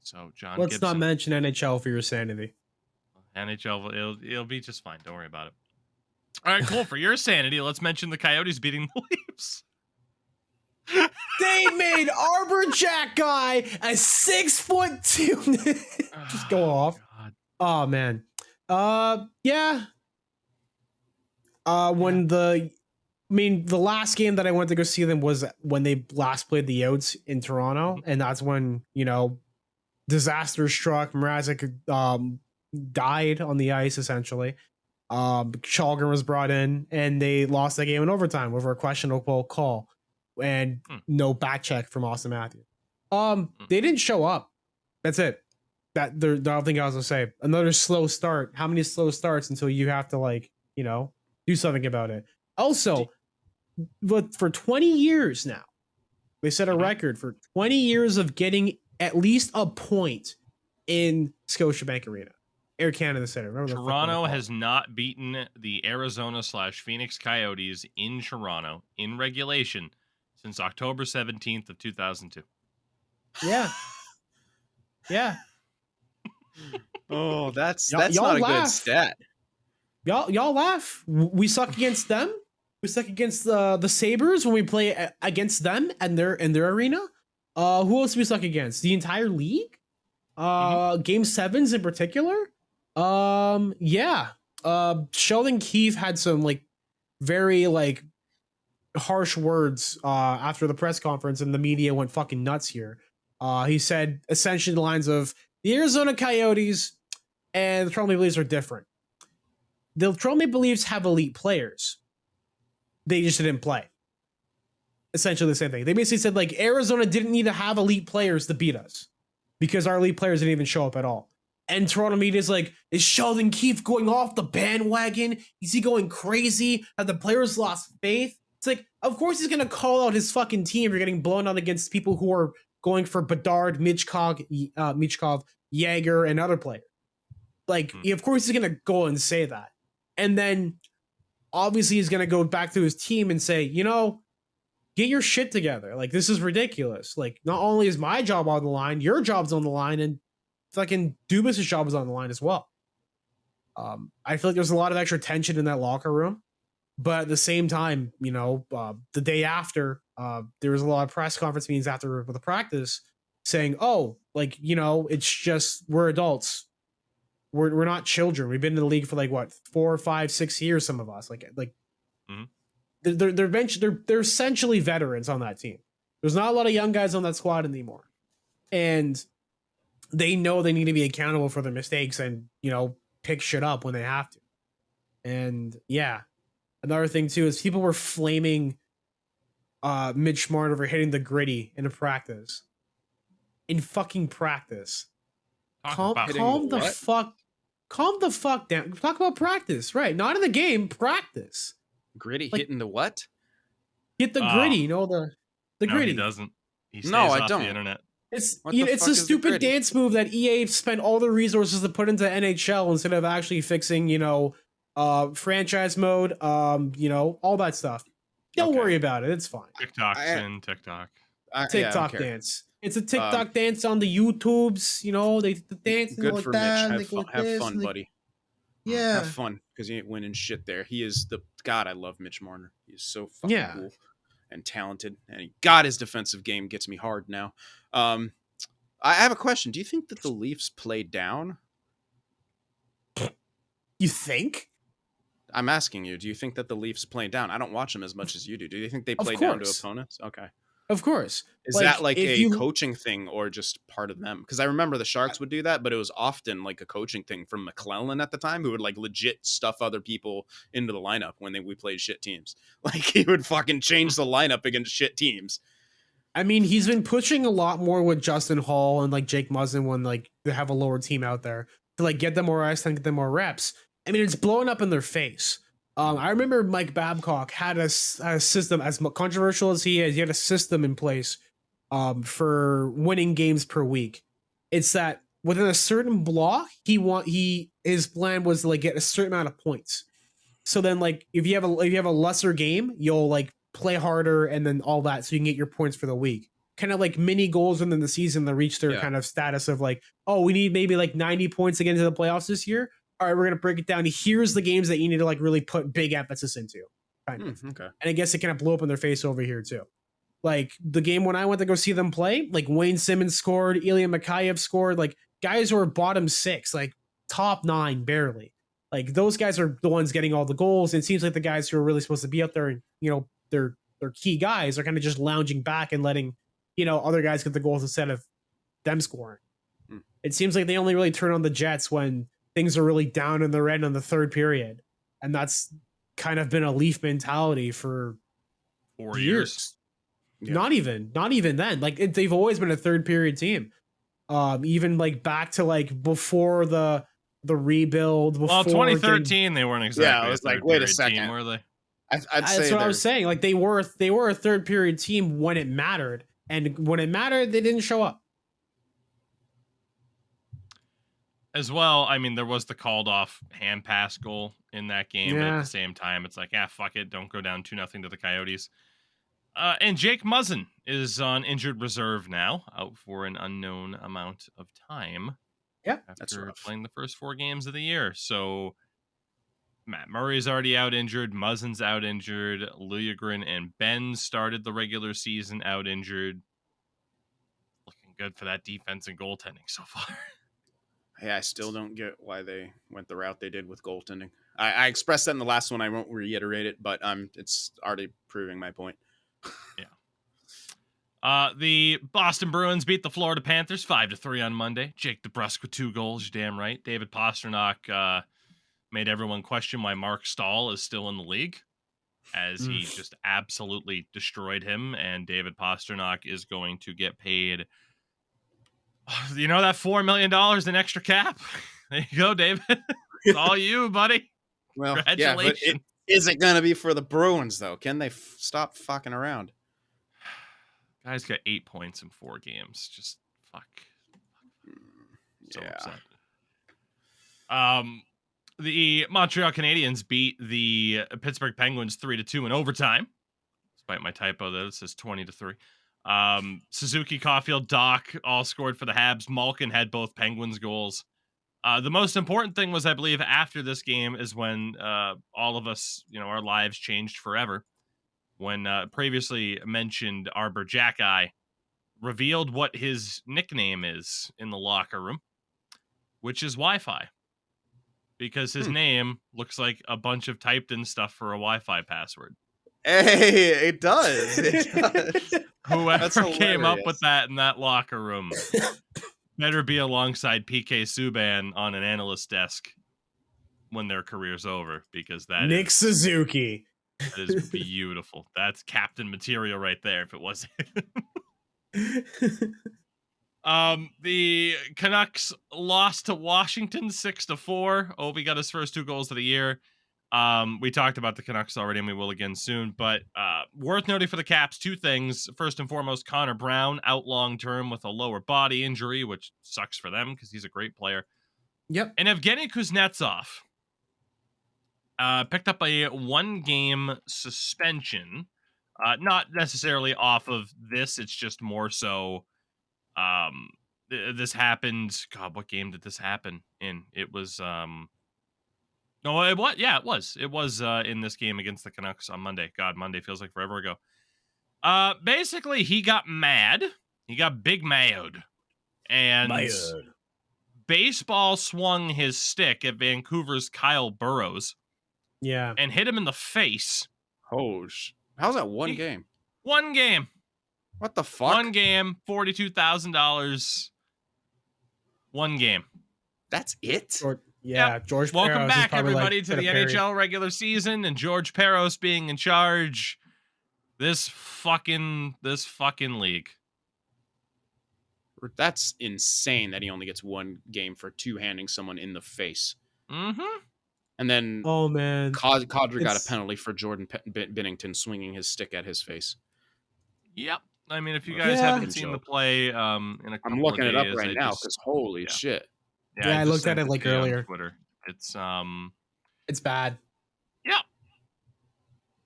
So John Let's Gibson, not mention NHL for your sanity. NHL, it'll be just fine. Don't worry about it. All right, cool. For your sanity, let's mention the Coyotes beating the Leafs. They made Arbor Jack guy a 6'2". Just go off. God. Oh man. Yeah. The last game that I went to go see them was when they last played the Yotes in Toronto, and that's when disaster struck. Mrazek died on the ice essentially. Chalgren was brought in, and they lost that game in overtime over a questionable call and no back check from Austin Matthews. They didn't show up. That's it. There's nothing else to say. Another slow start. How many slow starts until you have to do something about it? Also, but for 20 years now, they set a record for 20 years of getting at least a point in Scotiabank Arena, Air Canada Center. Toronto has not beaten the Arizona/Phoenix Coyotes in Toronto in regulation since October 17th of 2002. Yeah. Yeah. Oh, that's y'all not a laugh. good stat. Y'all laugh. We suck against them. We suck against the Sabres when we play against them and their arena. Who else do we suck against? The entire league? Game 7s in particular? Yeah. Sheldon Keefe had some very harsh words after the press conference, and the media went fucking nuts here. He said essentially the lines of the Arizona Coyotes and the Toronto Maple Leafs are different. The Toronto Maple Leafs have elite players. They just didn't play. Essentially the same thing. They basically said Arizona didn't need to have elite players to beat us because our elite players didn't even show up at all. And Toronto media is is Sheldon Keefe going off the bandwagon? Is he going crazy? Have the players lost faith? It's of course he's going to call out his fucking team for getting blown out against people who are going for Bedard, Michkov, Jaeger, and other players. Of course he's going to go and say that. And then obviously he's going to go back to his team and say, get your shit together. This is ridiculous. Not only is my job on the line, your job's on the line, and fucking Dubas' job is on the line as well. I feel like there's a lot of extra tension in that locker room. But at the same time, the day after, there was a lot of press conference meetings after the practice saying, it's just, we're adults. We're not children. We've been in the league for 4, 5, 6 years. Some of us they're essentially veterans on that team. There's not a lot of young guys on that squad anymore, and they know they need to be accountable for their mistakes and pick shit up when they have to. And yeah, another thing too is people were flaming Mitch Smart over hitting the gritty in a practice. In fucking practice. Calm the fuck down. Talk about practice, right? Not in the game, practice. Gritty hitting the what? Get the Oh, gritty, the no, he gritty. doesn't. He No, stays I off the don't. internet. What the It's a fuck is the stupid gritty? dance move that EA spent all the resources to put into NHL instead of actually fixing, franchise mode, all that stuff. Don't Okay. worry about it. It's fine. TikTok's I, in TikTok. yeah, I don't TikTok care. dance. It's a Um, TikTok dance on the YouTubes. They dance and go Good like for Mitch. that, and they go like Have this, fun, and buddy. Have yeah, fun, because he ain't winning shit there. He is the God. I love Mitch Marner. He is so fucking yeah. cool and talented, and God, his defensive game gets me hard now. Um, I have a question. Do you think that the Leafs play down? You think? I'm asking you. Do you think that the Leafs play down? I don't watch them as much as you do. Do you think they Of play down to course, opponents? Okay. of course. Is that Like like if a you, coaching thing or just part of them? Because I remember the Sharks would do that, but it was often like a coaching thing from McClellan at the time, who would like legit stuff other people into the lineup when we played shit teams. Like he would fucking change the lineup against shit teams. I mean, he's been pushing a lot more with Justin Hall and like Jake Muzzin when like they have a lower team out there to like get them more ice and get them more reps. I mean, it's blowing up in their face. I remember Mike Babcock had a system as controversial as he is. He had a system in place for winning games per week. It's that within a certain block, his plan was to like get a certain amount of points. So then, like, if you have a lesser game, you'll like play harder and then all that, so you can get your points for the week. Kind of like mini goals within the season to reach their Yeah. kind of status of like, oh, we need maybe like 90 points to get into the playoffs this year. All right, we're gonna break it down. Here's the games that you need to like really put big emphasis into, kind of. Okay. And I guess it kind of blew up in their face over here too. Like the game when I went to go see them play, like Wayne Simmons scored, Ilya Mikheyev scored, like guys who are bottom six, like top nine barely. Like those guys are the ones getting all the goals. And it seems like the guys who are really supposed to be out there and they're key guys are kind of just lounging back and letting other guys get the goals instead of them scoring. Hmm. It seems like they only really turn on the Jets when things are really down in their end on the third period, and that's kind of been a Leaf mentality for 4 years. Yeah. Not even then. Like they've always been a third period team. Even like back to like before the rebuild. Well, Before 2013 they weren't exactly I was a like, third wait a period second. team, were they? I'd say that's what I was saying. Like they were a third period team when it mattered, and when it mattered, they didn't show up. As well, I mean, there was the called off hand pass goal in that game, but at Yeah. the same time, it's like, fuck it, don't go down 2-0 to the Coyotes. And Jake Muzzin is on injured reserve now, out for an unknown amount of time. Yeah, that's after rough. playing the first 4 games of the year. So Matt Murray's already out injured, Muzzin's out injured, Liljegren and Ben started the regular season out injured. Looking good for that defense and goaltending so far. Hey, I still don't get why they went the route they did with goaltending. I expressed that in the last one. I won't reiterate it, but it's already proving my point. Yeah. The Boston Bruins beat the Florida Panthers 5-3 on Monday. Jake DeBrusk with 2 goals, you're damn right. David Pastrnak made everyone question why Mark Stahl is still in the league, as he just absolutely destroyed him, and David Pastrnak is going to get paid that $4 million in extra cap. There you go, David. It's all you, buddy. Well, Congratulations. yeah, but is it going to be for the Bruins, though? Can they stop fucking around? Guy's got 8 points in 4 games. Just fuck. So upset. The Montreal Canadiens beat the Pittsburgh Penguins 3-2 in overtime. Despite my typo, though, it says 20-3. Suzuki, Caulfield, Doc all scored for the Habs. Malkin had both Penguins goals. The most important thing was, I believe, after this game is when all of us, our lives changed forever. When previously mentioned Arbor Jackeye revealed what his nickname is in the locker room, which is Wi-Fi. Because his name looks like a bunch of typed in stuff for a Wi-Fi password. Hey, it does. It does. Whoever came up with that in that locker room better be alongside PK Subban on an analyst desk when their career's over, because that Nick Suzuki. That is beautiful. That's captain material right there, if it wasn't. The Canucks lost to Washington 6-4. Ovi got his first 2 goals of the year. We talked about the Canucks already, and we will again soon. But worth noting for the Caps, two things. First and foremost, Connor Brown out long term with a lower body injury, which sucks for them because he's a great player. Yep. And Evgeny Kuznetsov picked up a 1-game suspension. Not necessarily off of this. It's just more so. This happened. God, what game did this happen in? It was. No, it was. Yeah, it was. It was in this game against the Canucks on Monday. God, Monday feels like forever ago. Basically, he got mad. He got big mad, and baseball swung his stick at Vancouver's Kyle Burrows Yeah. and hit him in the face. Oh, how's that one game? 1 game. What the fuck? 1 game, $42,000. 1 game. That's it? Yeah, Yep. George. Welcome Peros is back, probably, everybody, like, to the Perry. NHL regular season, and George Peros being in charge. This fucking league. That's insane that he only gets 1 game for two-handing someone in the face. Mm-hmm. And then Oh man, Kadri got a penalty for Jordan Binnington swinging his stick at his face. Yep. I mean, if you guys Yeah. haven't seen the play, in a couple I'm looking of it up days, right I now just- because holy yeah. shit. Yeah, I just looked at sent it, like, to you on earlier. Twitter. It's it's bad.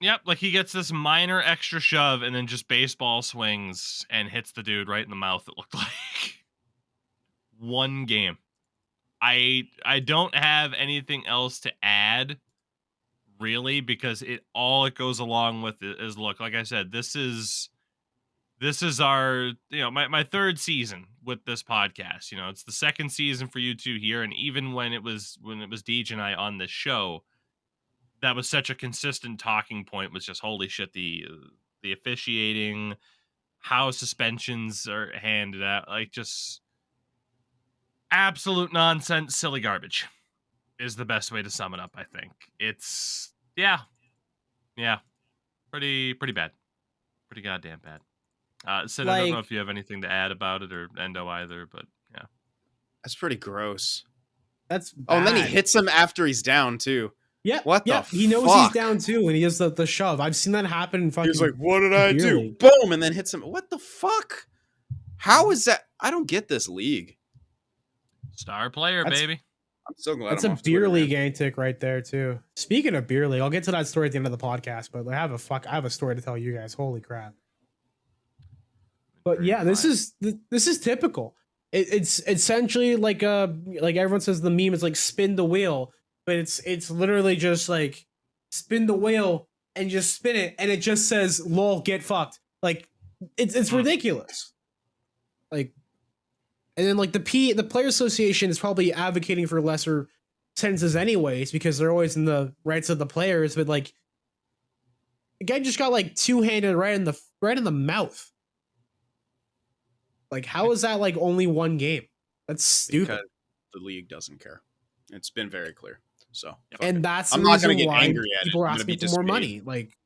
Yep, like he gets this minor extra shove and then just baseball swings and hits the dude right in the mouth, it looked like. 1 game. I don't have anything else to add, really, because it goes along with it is, look, like I said, this is our, my 3rd season with this podcast. It's the 2nd season for you two here, and even when it was Deej and I on this show, that was such a consistent talking point, was just holy shit, the officiating, how suspensions are handed out, like just absolute nonsense, silly garbage is the best way to sum it up. I think it's pretty bad, pretty goddamn bad. Sid, I don't know Like- if you have anything to add about it, or Endo either, but yeah, That's pretty gross. That's Oh, and then he bad. hits him after he's down too. Yep. What the He knows fuck? he's down too, and he does the shove. I've seen that happen in fucking. He's like, "What did I beer do?" league. Boom, and then hits him. What the fuck? How is that? I don't get this league. star player, That's- baby. I'm so glad. That's I'm a off beer Twitter, man. league antic right there too. Speaking of beer league, I'll get to that story at the end of the podcast, but I have a story to tell you guys. Holy crap! But Very yeah, this quiet. is typical. It's essentially like everyone says the meme is like spin the wheel, but it's literally just like spin the wheel and just spin it, and it just says "lol, get fucked." Like it's ridiculous. Like, and then like the player association is probably advocating for lesser sentences anyways because they're always in the rights of the players. But like, the guy just got like two-handed right in the mouth. Like, how is that like only 1 game? That's stupid. Because the league doesn't care. It's been very clear. So, fuck And it. that's the I'm not reason gonna get why angry at it. people are I'm gonna asking be for more dismayed. money. Like,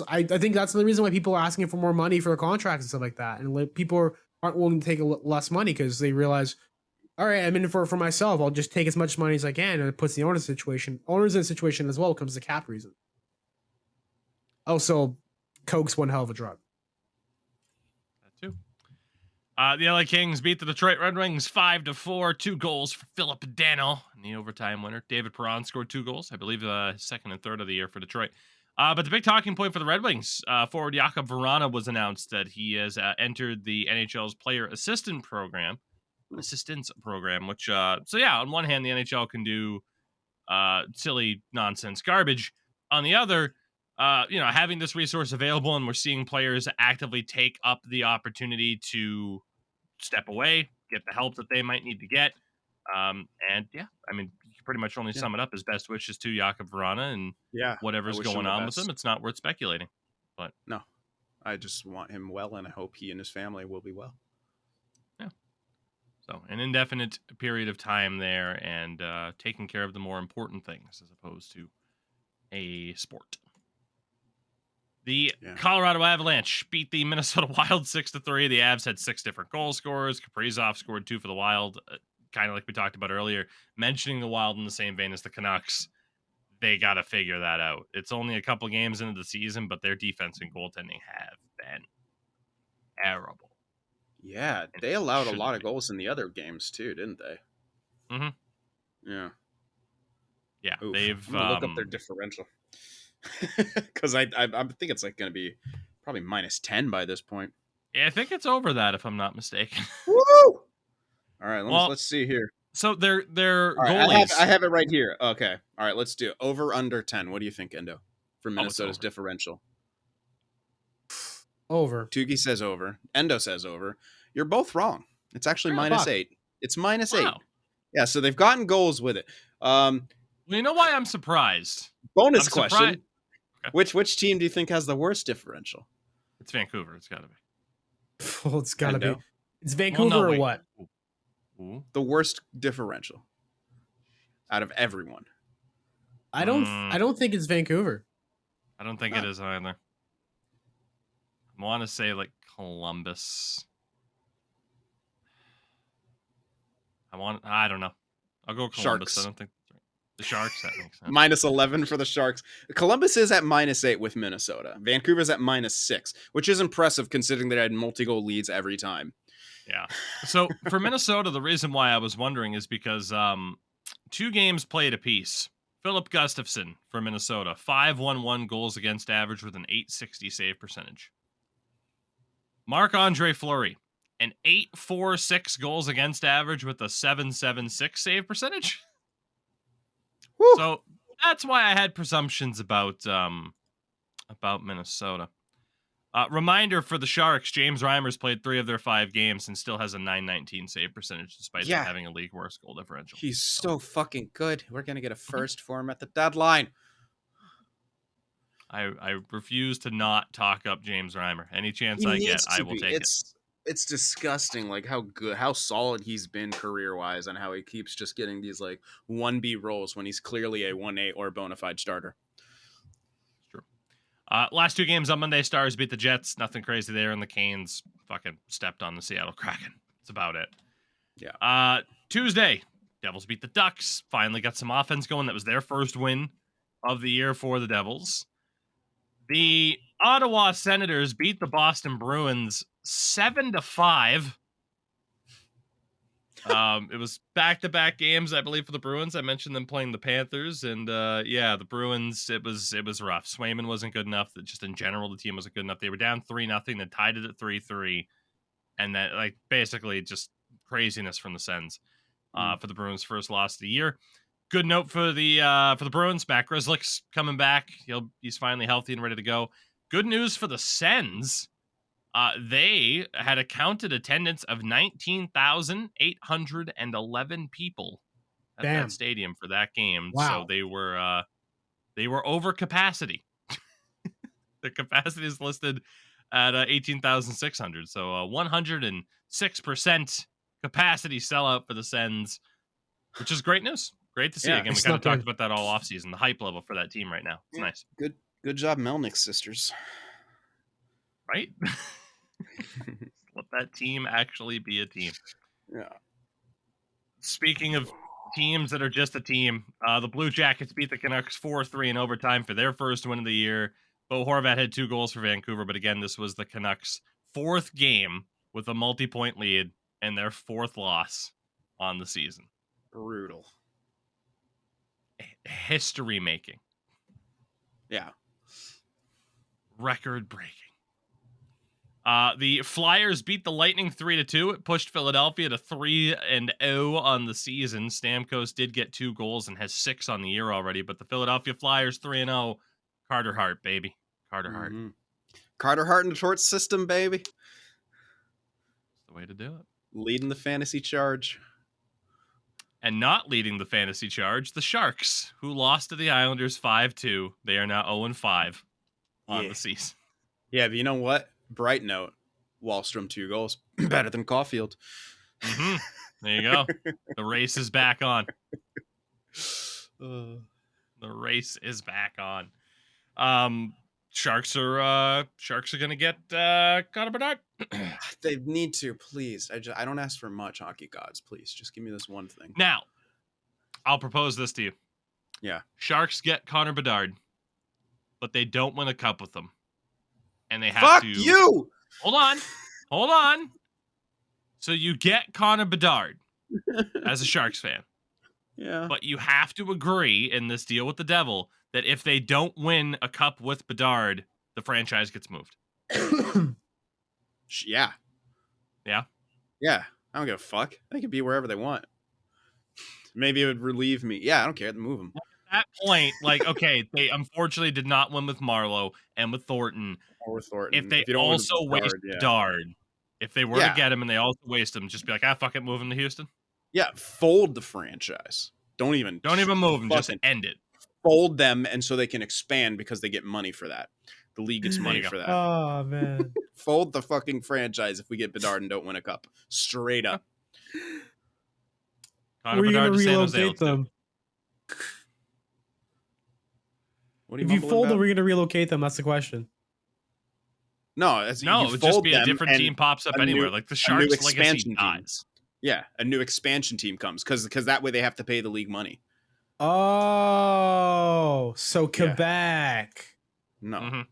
I think that's the reason why people are asking for more money for contracts and stuff like that. And like, people aren't willing to take less money because they realize, all right, I'm in it for myself. I'll just take as much money as I can, and it puts the owners in a situation as well. When it comes to cap reason. Also, coke's one hell of a drug. That too. The LA Kings beat the Detroit Red Wings 5-4. 2 goals for Philip Dano, the overtime winner. David Perron scored 2 goals. I believe second and third of the year for Detroit. But the big talking point for the Red Wings, forward Jakub Vrana was announced that he has entered the NHL's player assistance program, which, so yeah, on one hand, the NHL can do silly nonsense garbage. On the other, having this resource available, and we're seeing players actively take up the opportunity to step away, get the help that they might need to get. And yeah, I mean, you can pretty much only sum it up as best wishes to Jakub Vrana, and Yeah, whatever's I wish him going the on with best. him, it's not worth speculating. But No, I just want him well, and I hope he and his family will be well. so an indefinite period of time there, and taking care of the more important things as opposed to a sport. The Colorado Avalanche beat the Minnesota Wild 6-3. The Avs had 6 different goal scorers. Kaprizov scored 2 for the Wild, kind of like we talked about earlier. Mentioning the Wild in the same vein as the Canucks, they got to figure that out. It's only a couple games into the season, but their defense and goaltending have been terrible. Yeah, And they allowed a shouldn't lot of be. goals in the other games too, didn't they? Mm-hmm. Yeah. Yeah, Oof. they've. I'm gonna look up their differential because I think it's like gonna be probably -10 by this point. I think it's over that if I'm not mistaken. Woo! All right, Well, let's see here. so their All right, I goalies. have it right here. Okay. All right, let's do it. Over under 10. What do you think, Endo? For Oh, it's Minnesota's over. differential. Over. Tougie says over. Endo says over. You're both wrong. It's actually Really? -8. It's -8. Wow. Yeah, so they've gotten goals with it. Well, you know why I'm surprised? Bonus I'm question. surprised. Okay. Which team do you think has the worst differential? It's Vancouver. It's got to be. Well, it's gotta be. Endo? It's Well, Vancouver no, or wait. what? Ooh. The worst differential out of everyone. I don't think it's Vancouver. I don't think it is either. I want to say like Columbus. I don't know. I'll go Columbus. Sharks. I don't think the Sharks. That makes sense. -11 for the Sharks. Columbus is at -8 with Minnesota. Vancouver's at -6, which is impressive considering they had multi-goal leads every time. Yeah. So for Minnesota, the reason why I was wondering is because 2 games played apiece. Philip Gustafson for Minnesota, 5.11 goals against average with an .860 save percentage. Marc-Andre Fleury, an .846 goals against average with a .776 save percentage. Whew. So that's why I had presumptions about Minnesota. Reminder for the Sharks, James Reimer's played 3 of their 5 games and still has a .919 save percentage despite them having a league worst goal differential. He's so fucking good. We're going to get a first for him at the deadline. I refuse to not talk up James Reimer. Any chance I get, I will take it. It's disgusting, like how solid he's been career-wise and how he keeps just getting these like 1B roles when he's clearly a 1A or bona fide starter. True. Last 2 games on Monday, Stars beat the Jets. Nothing crazy there, and the Canes fucking stepped on the Seattle Kraken. That's about it. Yeah. Tuesday, Devils beat the Ducks. Finally got some offense going. That was their first win of the year for the Devils. The Ottawa Senators beat the Boston Bruins 7-5. It was back-to-back games, I believe, for the Bruins. I mentioned them playing the Panthers, and the Bruins. It was rough. Swayman wasn't good enough. Just in general, the team wasn't good enough. They were down 3-0, then tied it at 3-3, and that like basically just craziness from the Sens for the Bruins' first loss of the year. Good note for the Bruins. Matt Grzelcyk's coming back. He's finally healthy and ready to go. Good news for the Sens. They had a counted attendance of 19,811 people at that stadium for that game. Wow. So they were over capacity. The capacity is listed at 18,600. So 106% capacity sellout for the Sens, which is great news. Great to see. Yeah, Again, we kind of talked about that all offseason. The hype level for that team right now. It's nice. Good job, Melnick sisters. Right? Let that team actually be a team. Yeah. Speaking of teams that are just a team, the Blue Jackets beat the Canucks 4-3 in overtime for their first win of the year. Bo Horvat had 2 goals for Vancouver, but again, this was the Canucks' 4th game with a multi-point lead and their 4th loss on the season. Brutal. History making. Yeah. Record breaking. The Flyers beat the Lightning 3-2. It pushed Philadelphia to 3-0 on the season. Stamkos did get 2 goals and has 6 on the year already, but the Philadelphia Flyers 3-0. Carter Hart, baby. Carter Hart. Carter Hart in the short system, baby. That's the way to do it. Leading the fantasy charge. And not leading the fantasy charge, the Sharks, who lost to the Islanders 5-2. They are now 0-5 on the season. Yeah, but you know what? Bright note. Wallstrom 2 goals. Better than Caulfield. Mm-hmm. There you go. The race is back on. The race is back on. Sharks are gonna get Connor Bedard. They need to, please. I don't ask for much, hockey gods. Please, just give me this one thing. Now, I'll propose this to you. Yeah. Sharks get Connor Bedard, but they don't win a cup with him. And they have Fuck to... you! Hold on. So you get Connor Bedard as a Sharks fan. Yeah. But you have to agree in this deal with the devil that if they don't win a cup with Bedard, the franchise gets moved. Yeah. Yeah? Yeah. I don't give a fuck. They can be wherever they want. Maybe it would relieve me. Yeah, I don't care. Move them. At that point, like, okay, they unfortunately did not win with Marlowe and with Thornton. Or with Thornton. If they you don't also win with waste Bedard, Bedard, if they were to Yeah. get him and they also waste him, just be like, fuck it, move him to Houston. Yeah, fold the franchise. Don't even move him, just fucking end it. fold them, and so they can expand because they get money for that. The league gets There money you go. for that. Oh man. Fold the fucking franchise if we get Bedard and don't win a cup. Straight up. Connor We're gonna Bedard to San Jose, relocate let's do it. them. What are you If you mumbling fold them, about? we're gonna relocate them. That's the question. No, No, you it would just fold be a them different and team pops up a anywhere. new- Like the a new Sharks legacy expansion team. dies. Yeah, a new expansion team comes because that way they have to pay the league money. Oh, so Yeah. Quebec. No, Mhm.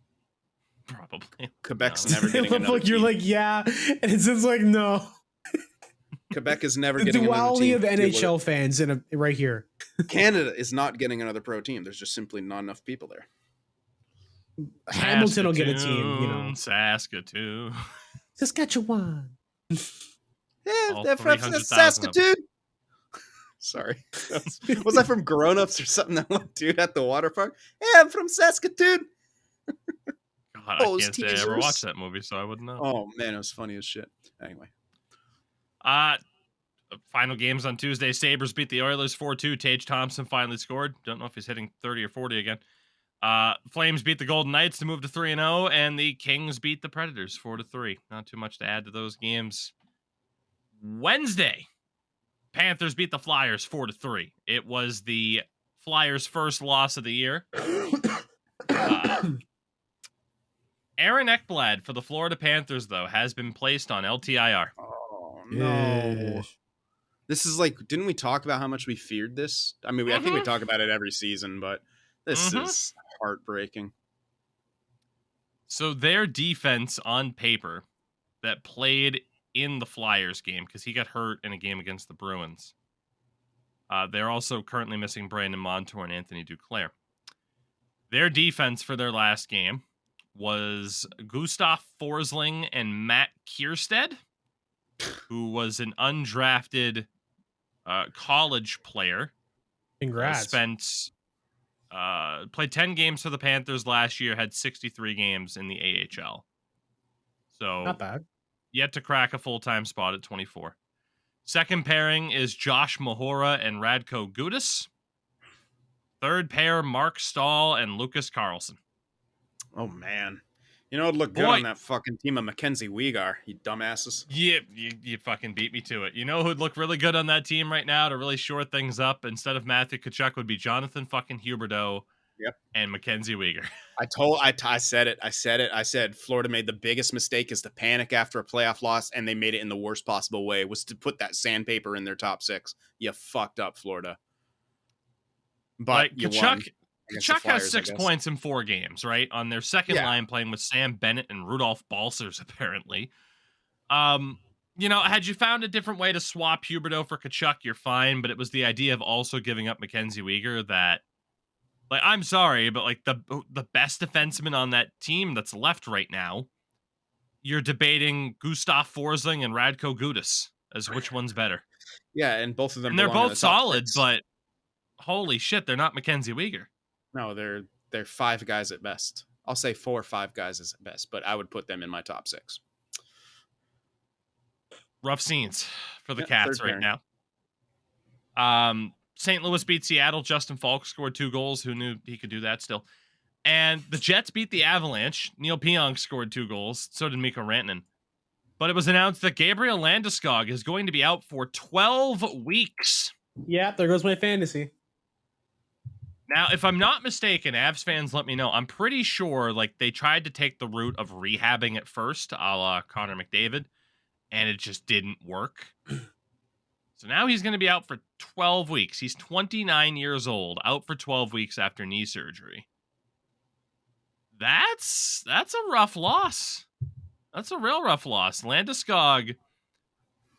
Probably. Quebec's No. never getting another You're team. like, yeah, and it's just like, no. Quebec is never The getting another duality team. of NHL fans right here. Canada is not getting another pro team. There's just simply not enough people there. Hamilton will get a team, you know. Saskatoon. Saskatchewan. Yeah, All they're from 300,000 of them. Saskatoon. Sorry. Was I from Grown Ups or something? That one dude at the water park? Yeah, I'm from Saskatoon. God, Those I can't say I ever teasers. watched that movie, so I wouldn't know. Oh, man, it was funny as shit. Anyway. Final games on Tuesday. Sabres beat the Oilers 4-2. Tage Thompson finally scored. Don't know if he's hitting 30 or 40 again. Flames beat the Golden Knights to move to 3-0, and the Kings beat the Predators 4-3. Not too much to add to those games. Wednesday, Panthers beat the Flyers 4-3. It was the Flyers' first loss of the year. Aaron Ekblad for the Florida Panthers, though, has been placed on LTIR. Oh, no. Yeah. This is like, didn't we talk about how much we feared this? I mean, I think we talk about it every season, but this is heartbreaking. So their defense on paper that played in the Flyers game, because he got hurt in a game against the Bruins. They're also currently missing Brandon Montour and Anthony Duclair. Their defense for their last game was Gustav Forsling and Matt Kierstead, who was an undrafted college player. Congrats. Played 10 games for the Panthers last year, had 63 games in the AHL. So Not bad. yet to crack a full-time spot at 24. Second pairing is Josh Mahora and Radko Gudas. Third pair, Mark Stahl and Lucas Carlson. Oh, man. You know, it'd look good on that fucking team of Mackenzie Weegar, you dumbasses. Yeah, you fucking beat me to it. You know who'd look really good on that team right now to really shore things up instead of Matthew Tkachuk would be Jonathan fucking Huberdeau. Yep. And Mackenzie Weegar. I said it. I said Florida made the biggest mistake is to panic after a playoff loss, and they made it in the worst possible way, was to put that sandpaper in their top six. You fucked up, Florida. But like, you Kachuk, won. Kachuk Flyers, has 6 points in 4 games, right? On their second line playing with Sam Bennett and Rudolph Balcers, apparently. You know, had you found a different way to swap Huberdeau for Kachuk, you're fine, but it was the idea of also giving up Mackenzie Weegar that, like, I'm sorry, but like the best defenseman on that team that's left right now, you're debating Gustav Forsling and Radko Gudas as which one's better. Yeah, and both of them And they're belong in both the top solid, 6. but holy shit, they're not Mackenzie Weegar. No, they're 5 guys at best. I'll say 4 or 5 guys is at best, but I would put them in my top 6. Rough scenes for the Yeah, Cats third right now. St. Louis beat Seattle. Justin Falk scored 2 goals. Who knew he could do that still? And the Jets beat the Avalanche. Neil Pionk scored 2 goals. So did Mikko Rantanen. But it was announced that Gabriel Landeskog is going to be out for 12 weeks. Yeah, there goes my fantasy. Now, if I'm not mistaken, Avs fans, let me know. I'm pretty sure like they tried to take the route of rehabbing at first, a la Connor McDavid, and it just didn't work. So now he's going to be out for 12 weeks. He's 29 years old, out for 12 weeks after knee surgery. That's a rough loss. That's a real rough loss. Landeskog,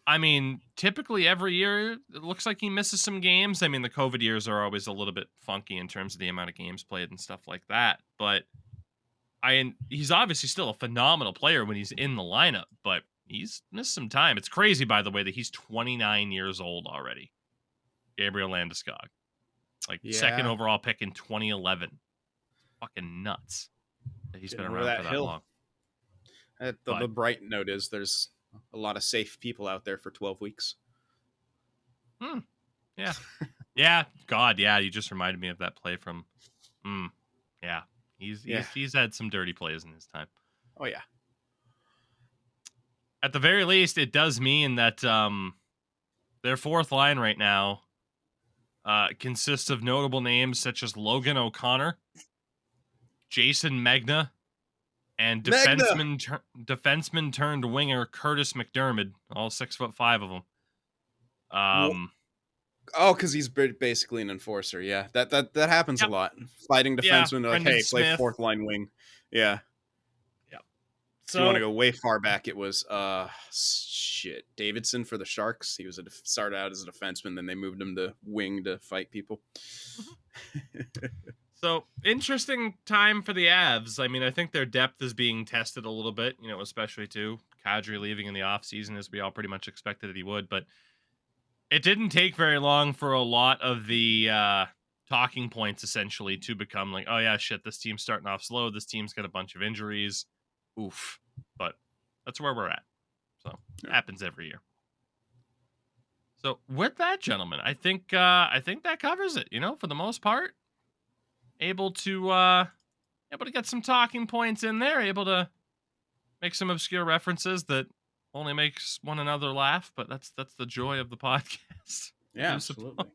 I mean, typically every year, it looks like he misses some games. I mean, the COVID years are always a little bit funky in terms of the amount of games played and stuff like that. But he's obviously still a phenomenal player when he's in the lineup, but he's missed some time. It's crazy, by the way, that he's 29 years old already. Gabriel Landeskog. Like, second overall pick in 2011. Fucking nuts that he's been around for that long. The bright note is there's a lot of safe people out there for 12 weeks. Yeah. Yeah. God, yeah. You just reminded me of that play from... Yeah. He's had some dirty plays in his time. Oh, yeah. At the very least, it does mean that their fourth line right now consists of notable names such as Logan O'Connor, Jason Megna, and defenseman turned winger Curtis McDermott, all 6'5" of them. Because he's basically an enforcer. Yeah, that happens a lot. Fighting defensemen, like, hey, play Smith. Fourth line wing. Yeah. So, if you want to go way far back, it was Davidson for the Sharks. He was started out as a defenseman, then they moved him to wing to fight people. So, interesting time for the Avs. I mean, I think their depth is being tested a little bit, especially too. Kadri leaving in the offseason, as we all pretty much expected that he would, but it didn't take very long for a lot of the talking points, essentially, to become like, oh yeah, shit, this team's starting off slow. This team's got a bunch of injuries. Oof. But that's where we're at. So, it happens every year. So, with that, gentlemen, I think that covers it, for the most part. Able to get some talking points in there, able to make some obscure references that only makes one another laugh, but that's the joy of the podcast. Yeah, absolutely.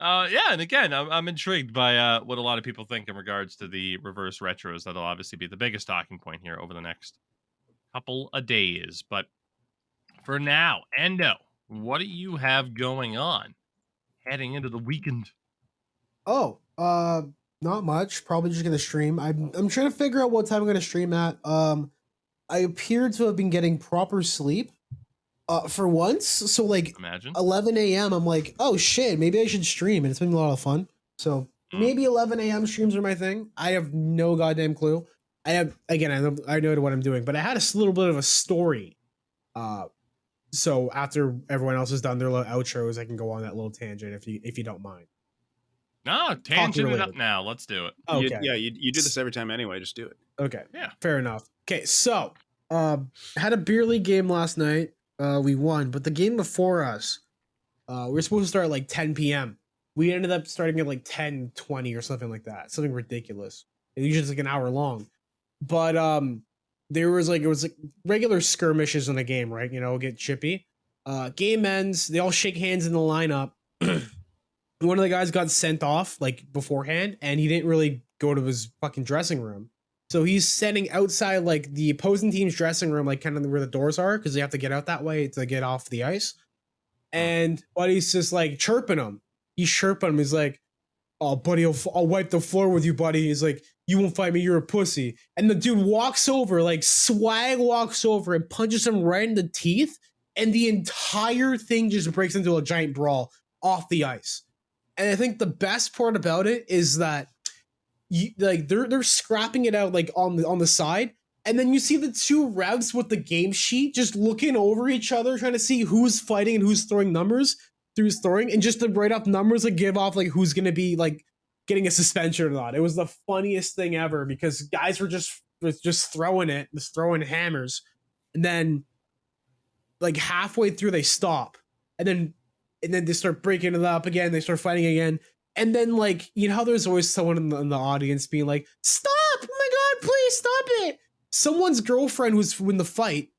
And again, I'm intrigued by what a lot of people think in regards to the reverse retros. That'll obviously be the biggest talking point here over the next couple of days. But for now, Endo, what do you have going on heading into the weekend? Oh, not much. Probably just gonna stream. I'm trying to figure out what time I'm gonna stream at. I appear to have been getting proper sleep. For once, so like Imagine. 11 a.m. I'm like, oh shit, maybe I should stream, and it's been a lot of fun. So maybe 11 a.m. streams are my thing. I have no goddamn clue. I know what I'm doing, but I had a little bit of a story. So after everyone else has done their little outros, I can go on that little tangent if you don't mind. No, tangent it up now. Let's do it. Okay. You do this every time anyway. Just do it. Okay. Yeah. Fair enough. Okay, so had a beer league game last night. We won, but the game before us, we were supposed to start at like 10 p.m. We ended up starting at like 10:20 or something like that. Something ridiculous. It usually it's like an hour long. But it was like regular skirmishes in the game, right? Get chippy. Game ends, they all shake hands in the lineup. One of the guys got sent off like beforehand, and he didn't really go to his fucking dressing room. So he's standing outside like the opposing team's dressing room, like kind of where the doors are, because they have to get out that way to get off the ice. And buddy's just like chirping him. He's chirping him. He's like, "Oh, buddy, I'll wipe the floor with you, buddy." He's like, "You won't fight me. You're a pussy." And the dude walks over, like swag walks over and punches him right in the teeth. And the entire thing just breaks into a giant brawl off the ice. And I think the best part about it is that they're scrapping it out like on the side, and then you see the two refs with the game sheet just looking over each other, trying to see who's fighting and who's throwing numbers, who's throwing, and just to write up numbers and give off like who's gonna be like getting a suspension or not. It was the funniest thing ever because guys were just throwing hammers, and then like halfway through they stop, and then they start breaking it up again. They start fighting again. And then, like, how there's always someone in the audience being like, "Stop! Oh my god, please stop it!" Someone's girlfriend who's in the fight,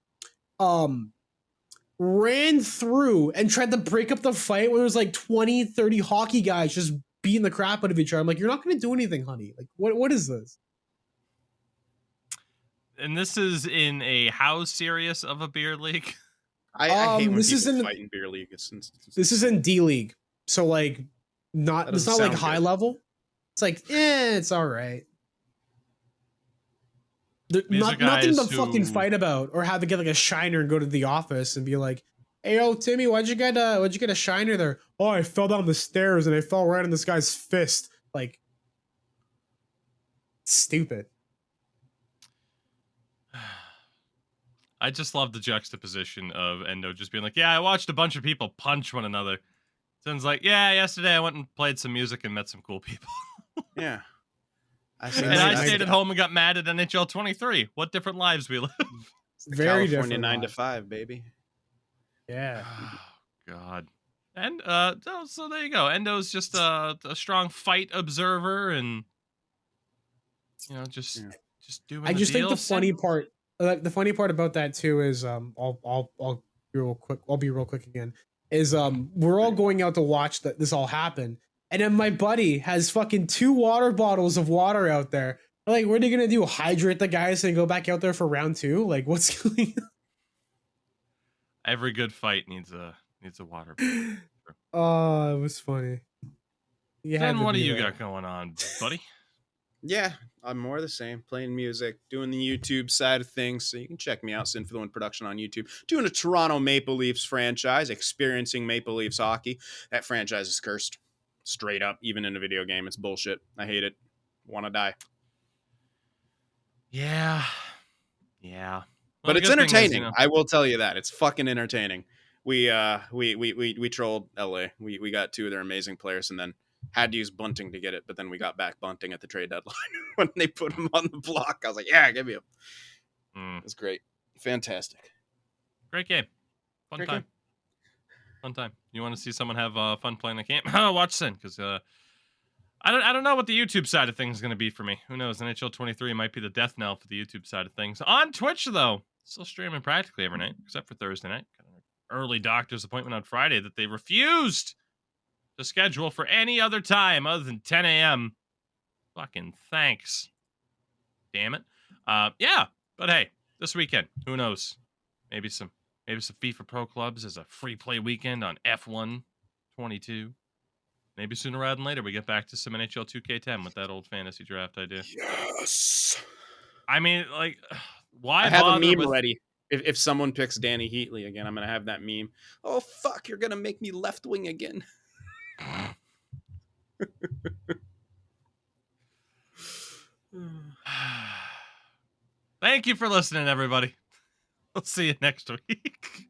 ran through and tried to break up the fight where there's like 20, 30 hockey guys just beating the crap out of each other. I'm like, you're not going to do anything, honey. Like, what is this? And this is in a how serious of a beer league? I hate when This people isn't fight in beer league. It's this insane. isn't D League, so like That it's doesn't not like sound high good. level. It's like it's all right. These are Nothing to guys fucking who fight about, or have to get like a shiner and go to the office and be like, "Hey, yo, Timmy, why'd you get a shiner there?" "Oh, I fell down the stairs and I fell right on this guy's fist." Like, stupid. I just love the juxtaposition of Endo just being like, yeah, I watched a bunch of people punch one another. Sounds like, yeah, yesterday I went and played some music and met some cool people. Yeah. And I my stayed at home and got mad at NHL 23. What different lives we live. It's the Very California different 9 to lives. 5, baby. Yeah. Oh, God. And so there you go. Endo's just a strong fight observer and, just doing I the just think deal. the funny part about that too is I'll be real quick. I'll be real quick again. Is we're all going out to watch this all happen, and then my buddy has fucking 2 water bottles of water out there. Like, what are you gonna do? Hydrate the guys and go back out there for round 2? Like, what's going on? Every good fight needs a water. Oh, it was funny. You had Then to what do be you there. got going on, buddy? Yeah, I'm more the same. Playing music, doing the YouTube side of things. So you can check me out, Sin for the Win Production on YouTube. Doing a Toronto Maple Leafs franchise, experiencing Maple Leafs hockey. That franchise is cursed. Straight up, even in a video game. It's bullshit. I hate it. Want to die. Yeah. Yeah. Well, But the it's good thing is, entertaining. I will tell you that. It's fucking entertaining. We trolled LA. We got 2 of their amazing players and then had to use bunting to get it, but then we got back bunting at the trade deadline when they put him on the block. I was like, yeah, give me him. It was great. Fantastic. Great game. Fun Great time. game. Fun time. You want to see someone have fun playing the game? Watch Sin, because I don't know what the YouTube side of things is going to be for me. Who knows? NHL 23 might be the death knell for the YouTube side of things. On Twitch, though, still streaming practically every night, except for Thursday night. Got an early doctor's appointment on Friday that they refused to schedule for any other time other than 10 a.m. Fucking thanks. Damn it. Yeah, but hey, this weekend, who knows? Maybe some FIFA Pro Clubs as a free play weekend on F1 22. Maybe sooner rather than later we get back to some NHL 2K10 with that old fantasy draft idea. Yes. I mean, like, why I have a bother meme with? ready. If someone picks Danny Heatley again, I'm gonna have that meme. Oh fuck, you're gonna make me left wing again. Thank you for listening, everybody. We'll see you next week.